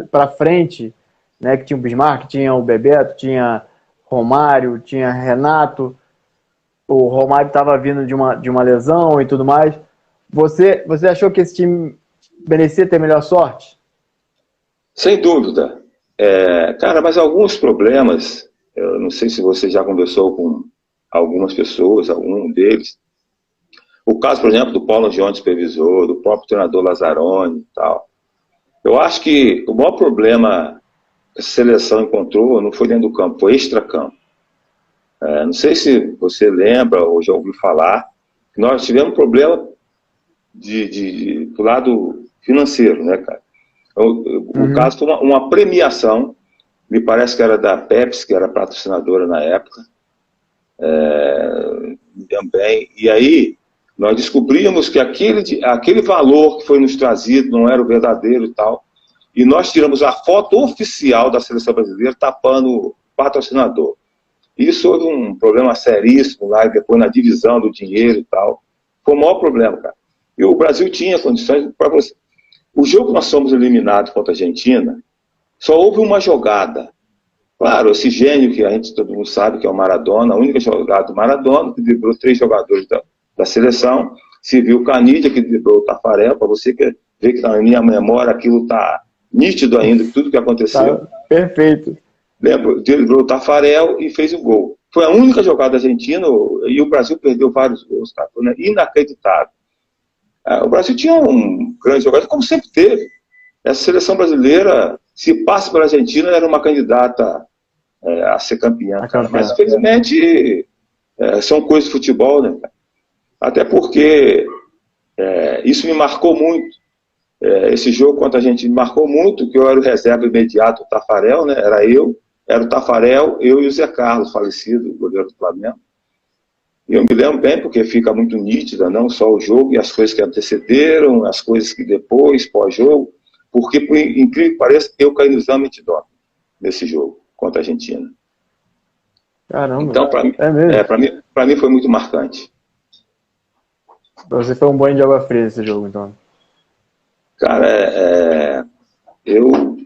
para frente, né? Que tinha o Bismarck, tinha o Bebeto, tinha Romário, tinha Renato. O Romário estava vindo de uma lesão e tudo mais. Você achou que esse time merecia ter melhor sorte? Sem dúvida. Cara, mas alguns problemas, eu não sei se você já conversou com algumas pessoas, algum deles. O caso, por exemplo, do Paulo Gione, supervisor, do próprio treinador Lazzaroni e tal. Eu acho que o maior problema que a seleção encontrou não foi dentro do campo, foi extracampo. Não sei se você lembra ou já ouviu falar, que nós tivemos um problema do lado financeiro, né, cara? O caso foi uma premiação, me parece que era da Pepsi, que era patrocinadora na época, também, e aí nós descobrimos que aquele valor que foi nos trazido não era o verdadeiro e tal, e nós tiramos a foto oficial da seleção brasileira tapando o patrocinador. Isso houve um problema seríssimo lá, depois na divisão do dinheiro e tal. Foi o maior problema, cara. E o Brasil tinha condições para você. O jogo que nós fomos eliminados contra a Argentina, só houve uma jogada. Claro, esse gênio que todo mundo sabe que é o Maradona, a única jogada do Maradona, que driblou 3 jogadores da seleção, se viu o Canidia, que driblou o Tafarel, para você ver que na minha memória aquilo está nítido ainda, tudo que aconteceu. Tá perfeito. Lembro, driblou o Taffarel e fez o gol. Foi a única jogada argentina, e o Brasil perdeu vários gols, cara. Foi inacreditável. O Brasil tinha um grande jogador, como sempre teve. Essa seleção brasileira, se passa pela Argentina, era uma candidata a ser campeã. Mas, infelizmente, são coisas de futebol, né? Até porque isso me marcou muito. Esse jogo contra a Argentina me marcou muito, que eu era o reserva imediato do Taffarel, né? Era o Taffarel, eu e o Zé Carlos, falecido, goleiro do Flamengo. E eu me lembro bem, porque fica muito nítida, não só o jogo e as coisas que antecederam, as coisas que depois, pós-jogo, porque, por incrível que pareça, eu caí no exame antidoping nesse jogo contra a Argentina. Caramba, então, para mim foi muito marcante. Você foi um banho de água fria esse jogo, então. Cara, eu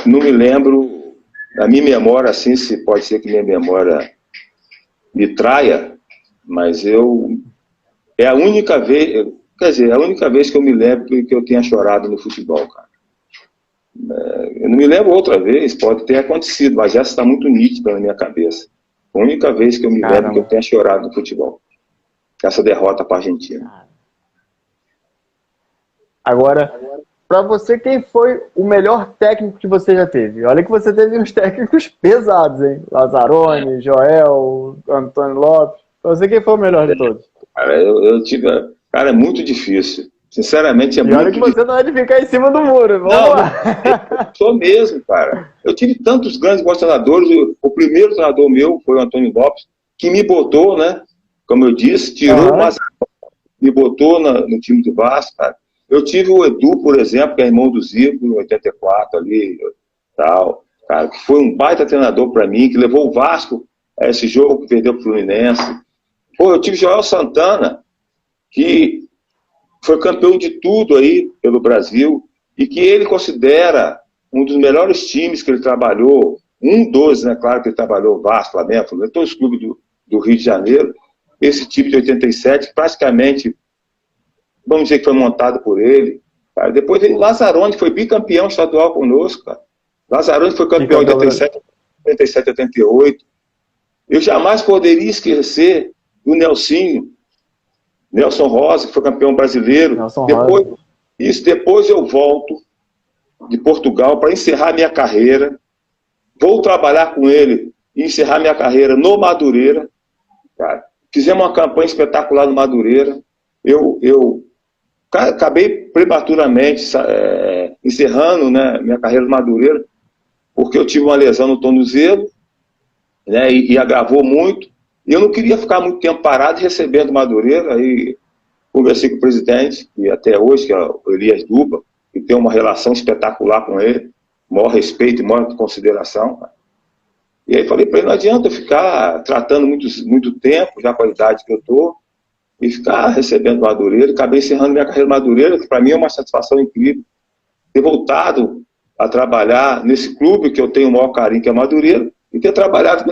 não me lembro, a minha memória, assim, se pode ser que minha memória me traia, mas é a única vez, quer dizer, é a única vez que eu me lembro que eu tenha chorado no futebol, cara. Eu não me lembro outra vez, pode ter acontecido, mas essa está muito nítida na minha cabeça. A única vez que eu me lembro que eu tenha chorado no futebol. Essa derrota para a Argentina. Agora, para você, quem foi o melhor técnico que você já teve? Olha que você teve uns técnicos pesados, hein? Lazzaroni, Joel, Antônio Lopes. Para você, quem foi o melhor de todos? Cara, eu tive... Cara, é muito difícil. Sinceramente, é muito difícil. E olha que você não é de ficar em cima do muro. Vamos lá. Eu sou mesmo, cara. Eu tive tantos grandes bons treinadores. O primeiro treinador meu foi o Antônio Lopes, que me botou, né? Como eu disse, tirou o me botou no time do Vasco, cara. Eu tive o Edu, por exemplo, que é irmão do Zico, em 84 ali, tal, cara, que foi um baita treinador para mim, que levou o Vasco a esse jogo que perdeu pro Fluminense. Pô, eu tive Joel Santana, que foi campeão de tudo aí pelo Brasil, e que ele considera um dos melhores times que ele trabalhou, um dos, né, claro que ele trabalhou, Vasco, Flamengo, todos os clubes do Rio de Janeiro, esse time de 87, praticamente, vamos dizer que foi montado por ele. Cara. Depois veio o Lazzaroni, foi bicampeão estadual conosco, cara. Lazzaroni foi campeão em 87, 88. Eu jamais poderia esquecer do Nelson Rosa, que foi campeão brasileiro. Depois eu volto de Portugal para encerrar minha carreira. Vou trabalhar com ele e encerrar minha carreira no Madureira. Cara. Fizemos uma campanha espetacular no Madureira. Eu acabei prematuramente encerrando, né, minha carreira no Madureira, porque eu tive uma lesão no tornozelo, né, e agravou muito. E eu não queria ficar muito tempo parado recebendo Madureira. Aí conversei com o presidente, e até hoje, que é o Elias Duba, que tem uma relação espetacular com ele, maior respeito e maior consideração. Cara. E aí falei para ele, não adianta eu ficar tratando muito tempo, já com a idade que eu estou, e ficar recebendo Madureira. Acabei encerrando minha carreira Madureira, que para mim é uma satisfação incrível. Ter voltado a trabalhar nesse clube que eu tenho o maior carinho, que é Madureira, e ter trabalhado com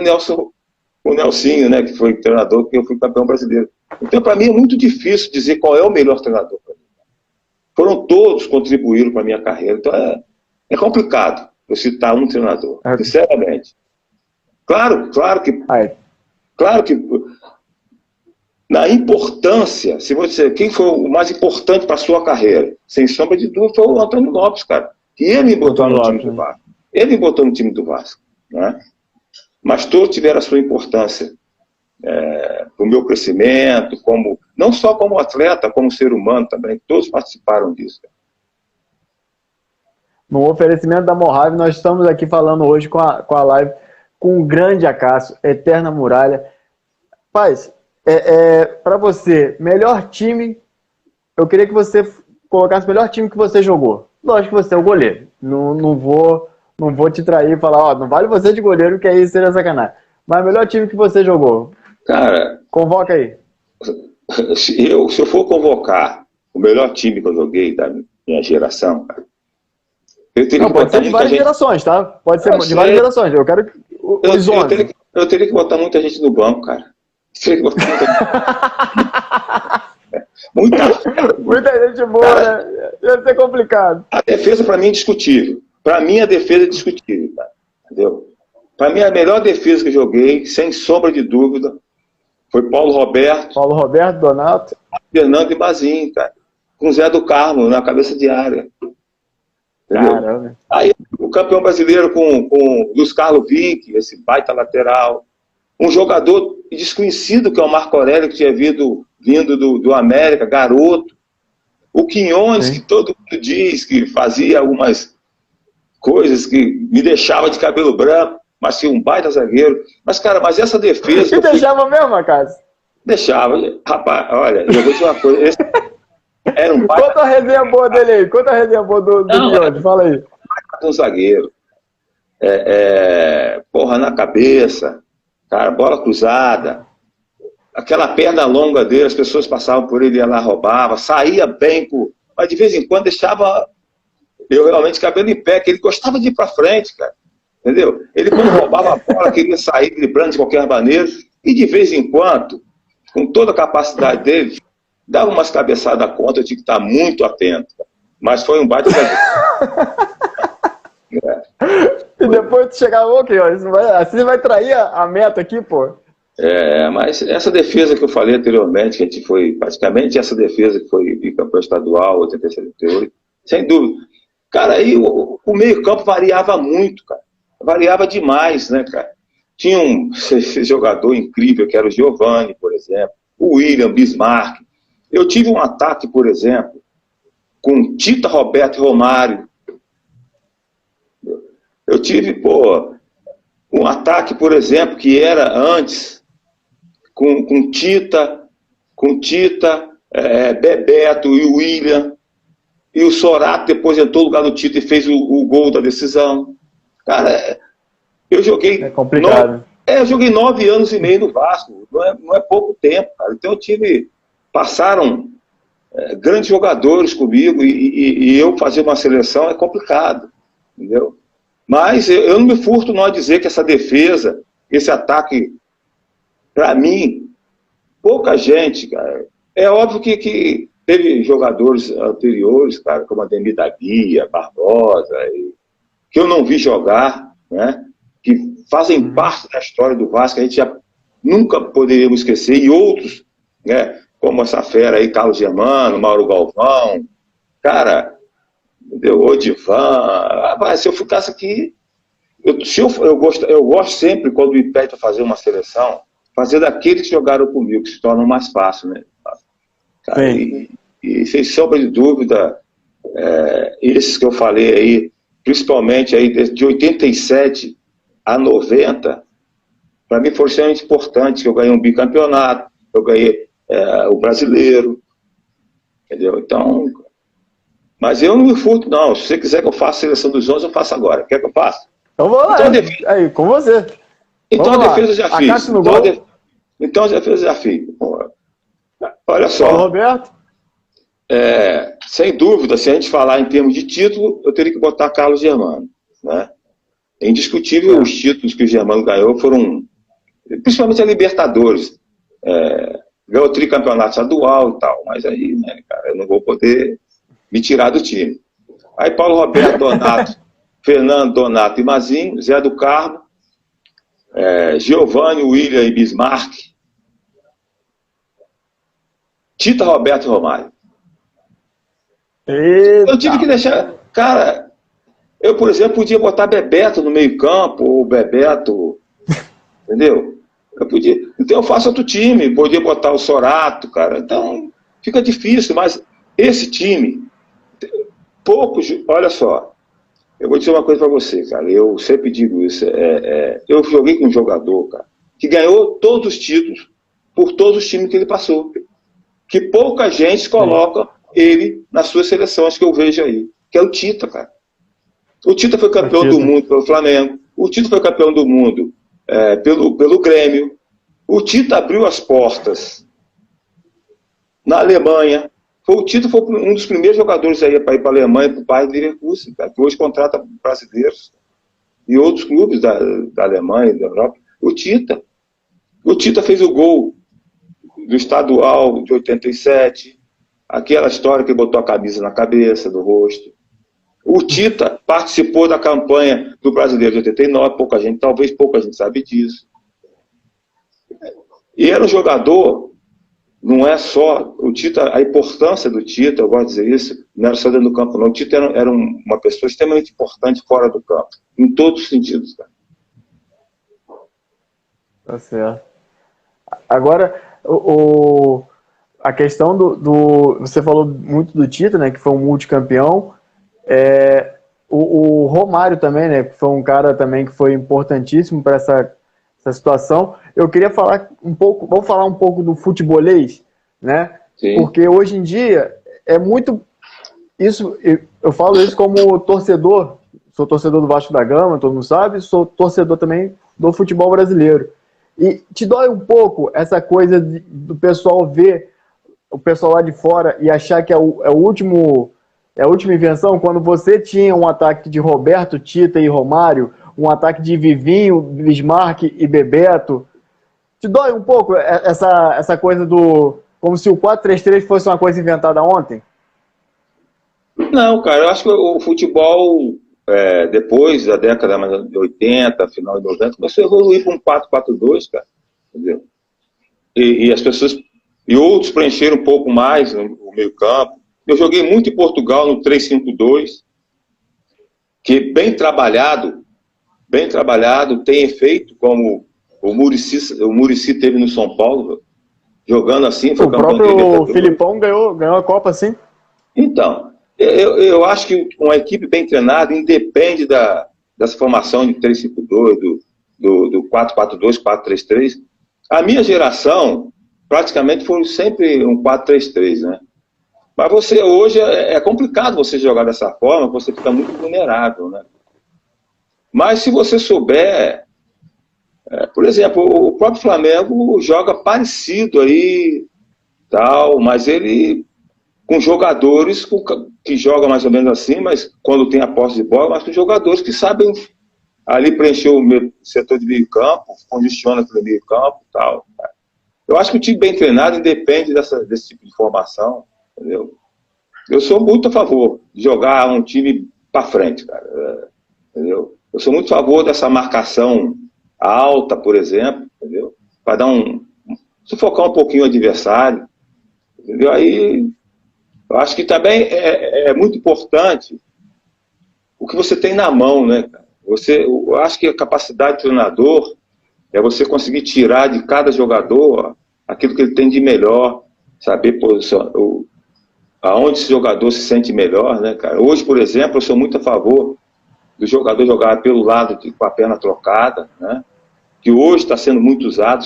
o Nelsinho, né, que foi treinador, que eu fui campeão brasileiro. Então, para mim, é muito difícil dizer qual é o melhor treinador. Foram todos que contribuíram para a minha carreira. Então, é complicado eu citar um treinador, sinceramente. Claro que na importância, se você, quem foi o mais importante para a sua carreira? Sem sombra de dúvida, foi o Antônio Lopes, cara. Que ele me botou no time do Vasco. Ele me botou no time do Vasco, né? Mas todos tiveram a sua importância para o meu crescimento, não só como atleta, como ser humano também. Todos participaram disso. No oferecimento da Mojave, nós estamos aqui falando hoje com a live com o grande Acácio, Eterna Muralha. Paz, para você, melhor time, eu queria que você colocasse o melhor time que você jogou. Lógico que você é o goleiro. Não vou te trair e falar, não vale você de goleiro, que aí seria sacanagem. Mas o melhor time que você jogou. Cara, convoca aí. Se eu for convocar o melhor time que eu joguei da minha geração, cara, pode ser de várias gerações, tá? Pode ser de várias gerações. Eu quero os 11. Eu teria que botar muita gente no banco, cara. Muita gente boa, cara, né? Deve ser complicado. A defesa, para mim, é discutível. Para mim, a defesa é discutível, cara. Entendeu? Para mim, a melhor defesa que eu joguei, sem sombra de dúvida, foi Paulo Roberto, Donato, Fernando e Mazinho, cara. Com Zé do Carmo na cabeça de área. Entendeu? Caramba. Aí, o campeão brasileiro com Luiz Carlos Vinck, esse baita lateral. Um jogador desconhecido, que é o Marco Aurélio, que tinha vindo do América, garoto. O Quinhones, que todo mundo diz que fazia algumas coisas que me deixava de cabelo branco, mas tinha um baita zagueiro. Mas, cara, essa defesa... E deixava mesmo, Cássio? Deixava. Rapaz, olha, eu vou dizer uma coisa. Esse era um baita... Conta a resenha boa dele aí. Conta a resenha boa do Quinhones. Fala aí. Um zagueiro. Porra na cabeça. Cara, bola cruzada. Aquela perna longa dele, as pessoas passavam por ele, ia lá, roubava. Saía bem, mas de vez em quando deixava eu realmente cabelo em pé, que ele gostava de ir pra frente, cara. Entendeu? Ele, quando roubava a bola, queria sair driblando de qualquer maneira. E de vez em quando, com toda a capacidade dele, dava umas cabeçadas à conta, eu tinha que estar muito atento. Mas foi um baita E depois de chegar, ok, ó, assim vai trair a meta aqui, pô. Mas essa defesa que eu falei anteriormente, que a gente foi praticamente essa defesa que foi bicampeão estadual, 87, 88, sem dúvida. Cara, aí o meio-campo variava muito, cara. Variava demais, né, cara? Tinha esse jogador incrível, que era o Giovani, por exemplo, o William, Bismarck. Eu tive um ataque, por exemplo, com Tita, Roberto e Romário. Eu tive, um ataque, por exemplo, que era antes, com Tita, Bebeto e o William. E o Sorato depois entrou no lugar do Tita e fez o gol da decisão. Cara, eu joguei... É complicado. Eu joguei 9 anos e meio no Vasco. Não é pouco tempo, cara. Então passaram grandes jogadores comigo e eu fazer uma seleção é complicado. Entendeu? Mas eu não me furto não a dizer que essa defesa, esse ataque, para mim, pouca gente, cara. É óbvio que teve jogadores anteriores, cara, como Ademir da Guia, Barbosa, que eu não vi jogar, né? Que fazem parte da história do Vasco, que a gente já nunca poderíamos esquecer, e outros, né? Como essa fera aí, Carlos Germano, Mauro Galvão, cara, entendeu? Odivan. Se eu ficasse aqui, eu gosto sempre, quando me pede para fazer uma seleção, fazer daqueles que jogaram comigo, que se tornam mais fácil, né? Cara, e sem sombra de dúvida, esses que eu falei aí, principalmente aí de 87 a 90, para mim foram extremamente importantes, que eu ganhei um bicampeonato, eu ganhei o brasileiro, entendeu? Então, mas eu não me furto, não. Se você quiser que eu faça a seleção dos 11, eu faço agora. Quer que eu faça? Então vou lá, aí, com você. Então a defesa eu já fiz. Então a defesa eu já fiz. Olha só. Paulo Roberto? Sem dúvida, se a gente falar em termos de título, eu teria que botar Carlos Germano, né? É indiscutível os títulos que o Germano ganhou foram, principalmente a Libertadores. Ganhou o tricampeonato estadual e tal, mas aí, né, cara, eu não vou poder me tirar do time. Aí Paulo Roberto, Donato, Fernando, Donato e Mazinho, Zé do Carmo, Giovani, William e Bismarck, Tita, Roberto e Romário. Eita. Eu tive que deixar... Cara, eu, por exemplo, podia botar Bebeto no meio campo, ou Bebeto, entendeu? Eu podia... Então eu faço outro time, podia botar o Sorato, cara. Então fica difícil, mas esse time, poucos... Olha só, eu vou dizer uma coisa para você, cara, eu sempre digo isso, eu joguei com um jogador, cara, que ganhou todos os títulos por todos os times que ele passou, que pouca gente coloca ele nas suas seleções que eu vejo aí, que é o Tita, cara. O Tita foi campeão do mundo pelo Flamengo, o Tita foi campeão do mundo pelo Grêmio, o Tita abriu as portas na Alemanha. O Tita foi um dos primeiros jogadores aí para ir para a Alemanha, para o Bayer Leverkusen, que hoje contrata brasileiros e outros clubes da Alemanha, da Europa. O Tita fez o gol do estadual de 87, aquela história que botou a camisa na cabeça, no rosto. O Tita participou da campanha do Brasileiro de 89, talvez pouca gente sabe disso. E era um jogador, não é só o Tita, a importância do Tita, eu gosto de dizer isso, não era só dentro do campo, não. O Tita era uma pessoa extremamente importante fora do campo, em todos os sentidos, cara. Tá certo. Agora, a questão você falou muito do Tita, né, que foi um multicampeão. O Romário também, né, que foi um cara também que foi importantíssimo para essa situação. Eu queria falar vamos falar um pouco do futebolês, né? Sim. Porque hoje em dia é muito isso. Eu falo isso como torcedor. Sou torcedor do Vasco da Gama, todo mundo sabe. Sou torcedor também do futebol brasileiro. E te dói um pouco essa coisa do pessoal ver o pessoal lá de fora e achar que é a última invenção, quando você tinha um ataque de Roberto, Tita e Romário, um ataque de Vivinho, Bismarck e Bebeto. Te dói um pouco essa coisa como se o 4-3-3 fosse uma coisa inventada ontem? Não, cara, eu acho que o futebol, depois da década de 80, final de 90, começou a evoluir para um 4-4-2, cara, entendeu? E as pessoas, e outros preencheram um pouco mais o meio campo. Eu joguei muito em Portugal no 3-5-2, que bem trabalhado, tem efeito, como o Muricy teve no São Paulo, jogando assim. Foi o próprio Filipão ganhou a Copa assim. Então, eu acho que uma equipe bem treinada independe dessa formação de 3-5-2, do 4-4-2, 4-3-3. A minha geração, praticamente, foi sempre um 4-3-3, né? Mas hoje é complicado você jogar dessa forma, você fica muito vulnerável, né? Mas se você souber, por exemplo, o próprio Flamengo joga parecido aí, tal, mas ele com jogadores que jogam mais ou menos assim, mas quando tem a posse de bola, mas com jogadores que sabem ali preencher o setor de meio campo, condiciona aquele meio campo, tal. Eu acho que o time bem treinado independe desse tipo de formação, entendeu? Eu sou muito a favor de jogar um time para frente, cara, entendeu? Eu sou muito a favor dessa marcação alta, por exemplo, entendeu? Para dar sufocar um pouquinho o adversário, entendeu? Aí, eu acho que também é muito importante o que você tem na mão, né, cara? Eu acho que a capacidade do treinador é você conseguir tirar de cada jogador aquilo que ele tem de melhor, saber aonde esse jogador se sente melhor, né, cara? Hoje, por exemplo, eu sou muito a favor do jogador jogar pelo lado com a perna trocada, né? Que hoje está sendo muito usado.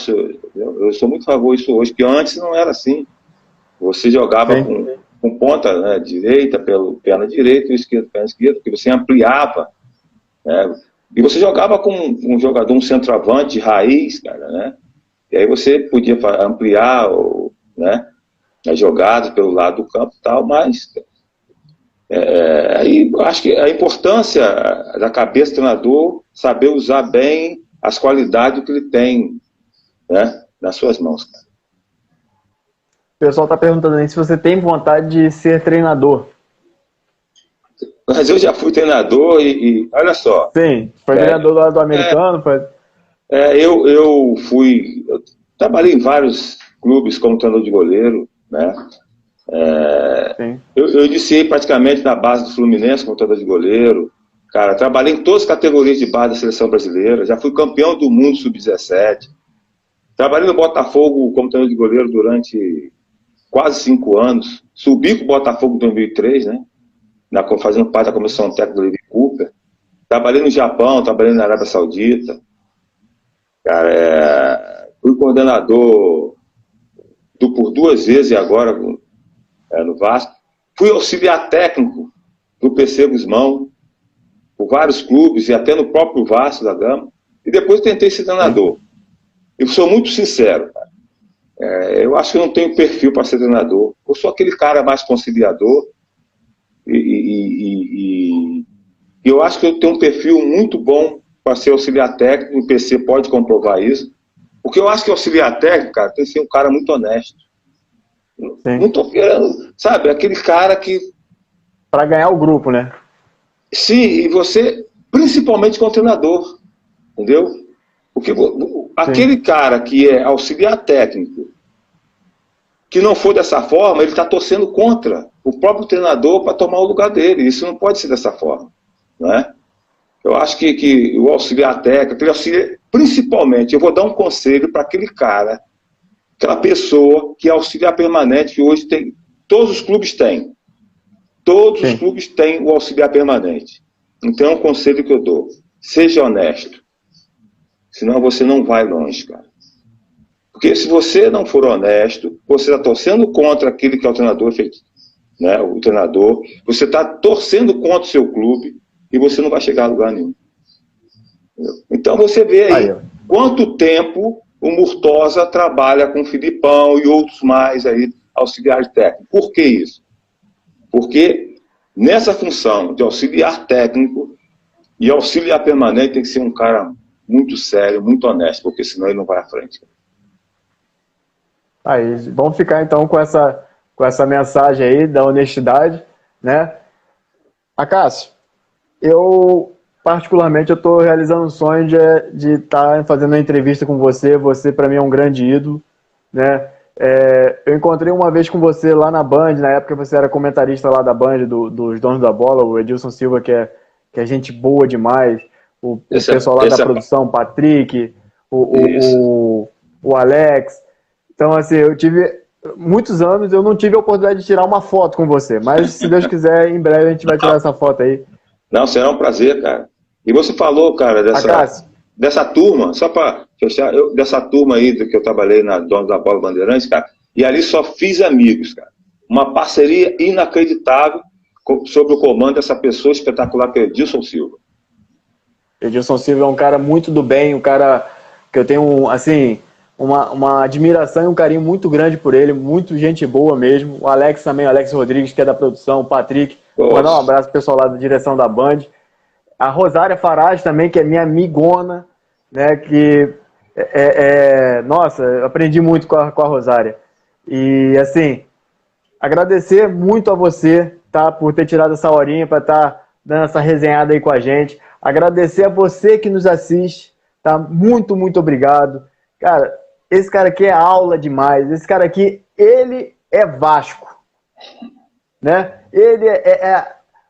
Eu sou muito a favor disso hoje, porque antes não era assim. Você jogava com ponta, né, direita, pelo perna direita e esquerda, perna esquerda, porque você ampliava, né? E você jogava com um jogador, um centroavante de raiz, cara, né? E aí você podia ampliar, né, as jogadas pelo lado do campo e tal, mas aí acho que a importância da cabeça do treinador saber usar bem as qualidades que ele tem, né, nas suas mãos, cara. O pessoal está perguntando aí se você tem vontade de ser treinador. Mas eu já fui treinador e olha só. Sim, foi treinador lá do americano. Eu trabalhei em vários clubes como treinador de goleiro, né? Eu iniciei praticamente na base do Fluminense como treinador de goleiro. Cara, trabalhei em todas as categorias de base da seleção brasileira. Já fui campeão do mundo sub-17. Trabalhei no Botafogo como treinador de goleiro durante quase 5 anos. Subi com o Botafogo em 2003, né? Fazendo parte da comissão técnica do Levi Cooper. Trabalhei no Japão, trabalhei na Arábia Saudita. Cara, fui coordenador por 2 vezes e agora no Vasco. Fui auxiliar técnico do PC Guzmão, por vários clubes e até no próprio Vasco da Gama. E depois tentei ser treinador. Eu sou muito sincero, cara. Eu acho que eu não tenho perfil para ser treinador. Eu sou aquele cara mais conciliador. E eu acho que eu tenho um perfil muito bom para ser auxiliar técnico. O PC pode comprovar isso. Porque eu acho que auxiliar técnico, cara, tem que ser um cara muito honesto. Não estou querendo, sabe, aquele cara que... Para ganhar o grupo, né? Sim, e você, principalmente com o treinador, entendeu? Porque aquele cara que é auxiliar técnico, que não for dessa forma, ele está torcendo contra o próprio treinador para tomar o lugar dele. Isso não pode ser dessa forma, não é? Eu acho que o auxiliar técnico, aquele auxiliar, principalmente, eu vou dar um conselho para aquele cara, aquela pessoa que é auxiliar permanente, que hoje tem, todos os clubes têm. Todos os clubes têm o auxiliar permanente. Então é um conselho que eu dou. Seja honesto. Senão você não vai longe, cara. Porque se você não for honesto, você está torcendo contra aquele que é o treinador feito, né? O treinador. Você está torcendo contra o seu clube e você não vai chegar a lugar nenhum. Então você vê aí quanto tempo o Murtosa trabalha com o Filipão e outros mais aí, auxiliares técnicos. Por que isso? Porque nessa função de auxiliar técnico e auxiliar permanente tem que ser um cara muito sério, muito honesto, porque senão ele não vai à frente. Aí, vamos ficar então com essa mensagem aí da honestidade, né? Acácio, eu particularmente eu estou realizando um sonho de estar fazendo uma entrevista com você. Você para mim é um grande ídolo, né? Eu encontrei uma vez com você lá na Band, na época você era comentarista lá da Band, dos Donos da Bola, o Edilson Silva, que é gente boa demais, o pessoal lá da produção, o Patrick, o Alex. Então, assim, eu tive muitos anos, eu não tive a oportunidade de tirar uma foto com você, mas se Deus quiser, em breve a gente vai tirar essa foto aí. Não, será um prazer, cara. E você falou, cara, dessa turma, só para fechar, dessa turma aí que eu trabalhei na Donos da Bola Bandeirantes, cara, e ali só fiz amigos, cara. Uma parceria inacreditável sob o comando dessa pessoa espetacular que é Edilson Silva. Edilson Silva é um cara muito do bem, um cara que eu tenho, assim, uma admiração e um carinho muito grande por ele, muito gente boa mesmo. O Alex também, o Alex Rodrigues, que é da produção, o Patrick. Vou mandar um abraço pro pessoal lá da direção da Band. A Rosária Farage também, que é minha amigona, né, que nossa, eu aprendi muito com a Rosária. E, assim, agradecer muito a você, tá, por ter tirado essa horinha para estar dando essa resenhada aí com a gente. Agradecer a você que nos assiste, tá? Muito, muito obrigado. Cara, esse cara aqui é aula demais. Esse cara aqui, ele é Vasco, né? Ele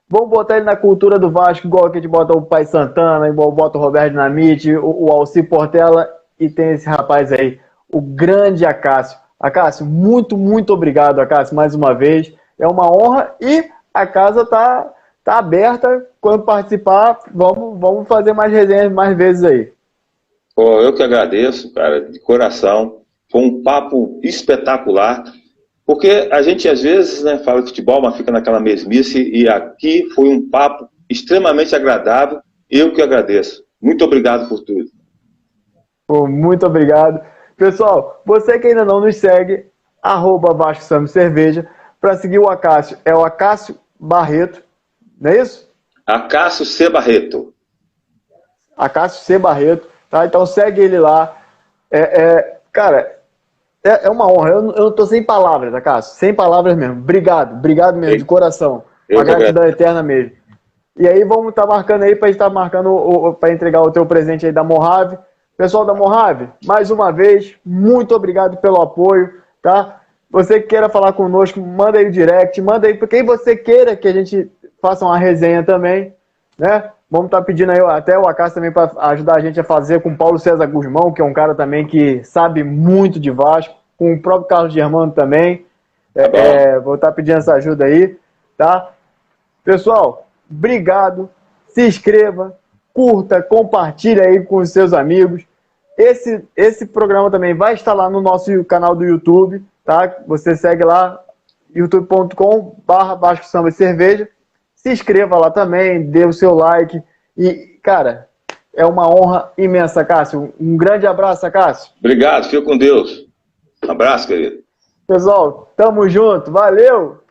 vamos botar ele na cultura do Vasco, igual que a gente bota o Pai Santana, igual bota o Roberto Dinamite, o Alci Portela, e tem esse rapaz aí, o grande Acácio. Acácio, muito, muito obrigado, Acácio, mais uma vez. É uma honra e a casa tá aberta. Quando participar, vamos fazer mais resenhas mais vezes aí. Pô, eu que agradeço, cara, de coração. Foi um papo espetacular. Porque a gente, às vezes, né, fala de futebol, mas fica naquela mesmice, e aqui foi um papo extremamente agradável. Eu que agradeço. Muito obrigado por tudo. Pô, muito obrigado. Pessoal, você que ainda não nos segue, @Vasco Samba Cerveja, para seguir o Acácio, é o Acácio Barreto, não é isso? Acácio C. Barreto. Acácio C. Barreto, tá? Então segue ele lá. Cara, é uma honra. Eu não tô sem palavras, Acácio. Sem palavras mesmo. Obrigado mesmo, de coração. Uma gratidão eterna mesmo. E aí vamos estar marcando aí, pra gente estar marcando para entregar o teu presente aí da Mojave. Pessoal da Mojave, mais uma vez, muito obrigado pelo apoio, tá? Você que queira falar conosco, manda aí o direct, manda aí, porque quem você queira que a gente faça uma resenha também, né? Vamos estar pedindo aí até o Acácio também para ajudar a gente a fazer com o Paulo César Guzmão, que é um cara também que sabe muito de Vasco, com o próprio Carlos Germano também. Vou estar pedindo essa ajuda aí, tá? Pessoal, obrigado, se inscreva, curta, compartilhe aí com os seus amigos. Esse programa também vai estar lá no nosso canal do YouTube, tá? Você segue lá, youtube.com/Vasco Samba e Cerveja. Se inscreva lá também, dê o seu like. E, cara, é uma honra imensa, Cássio. Um grande abraço, Cássio. Obrigado, fica com Deus. Um abraço, querido. Pessoal, tamo junto. Valeu!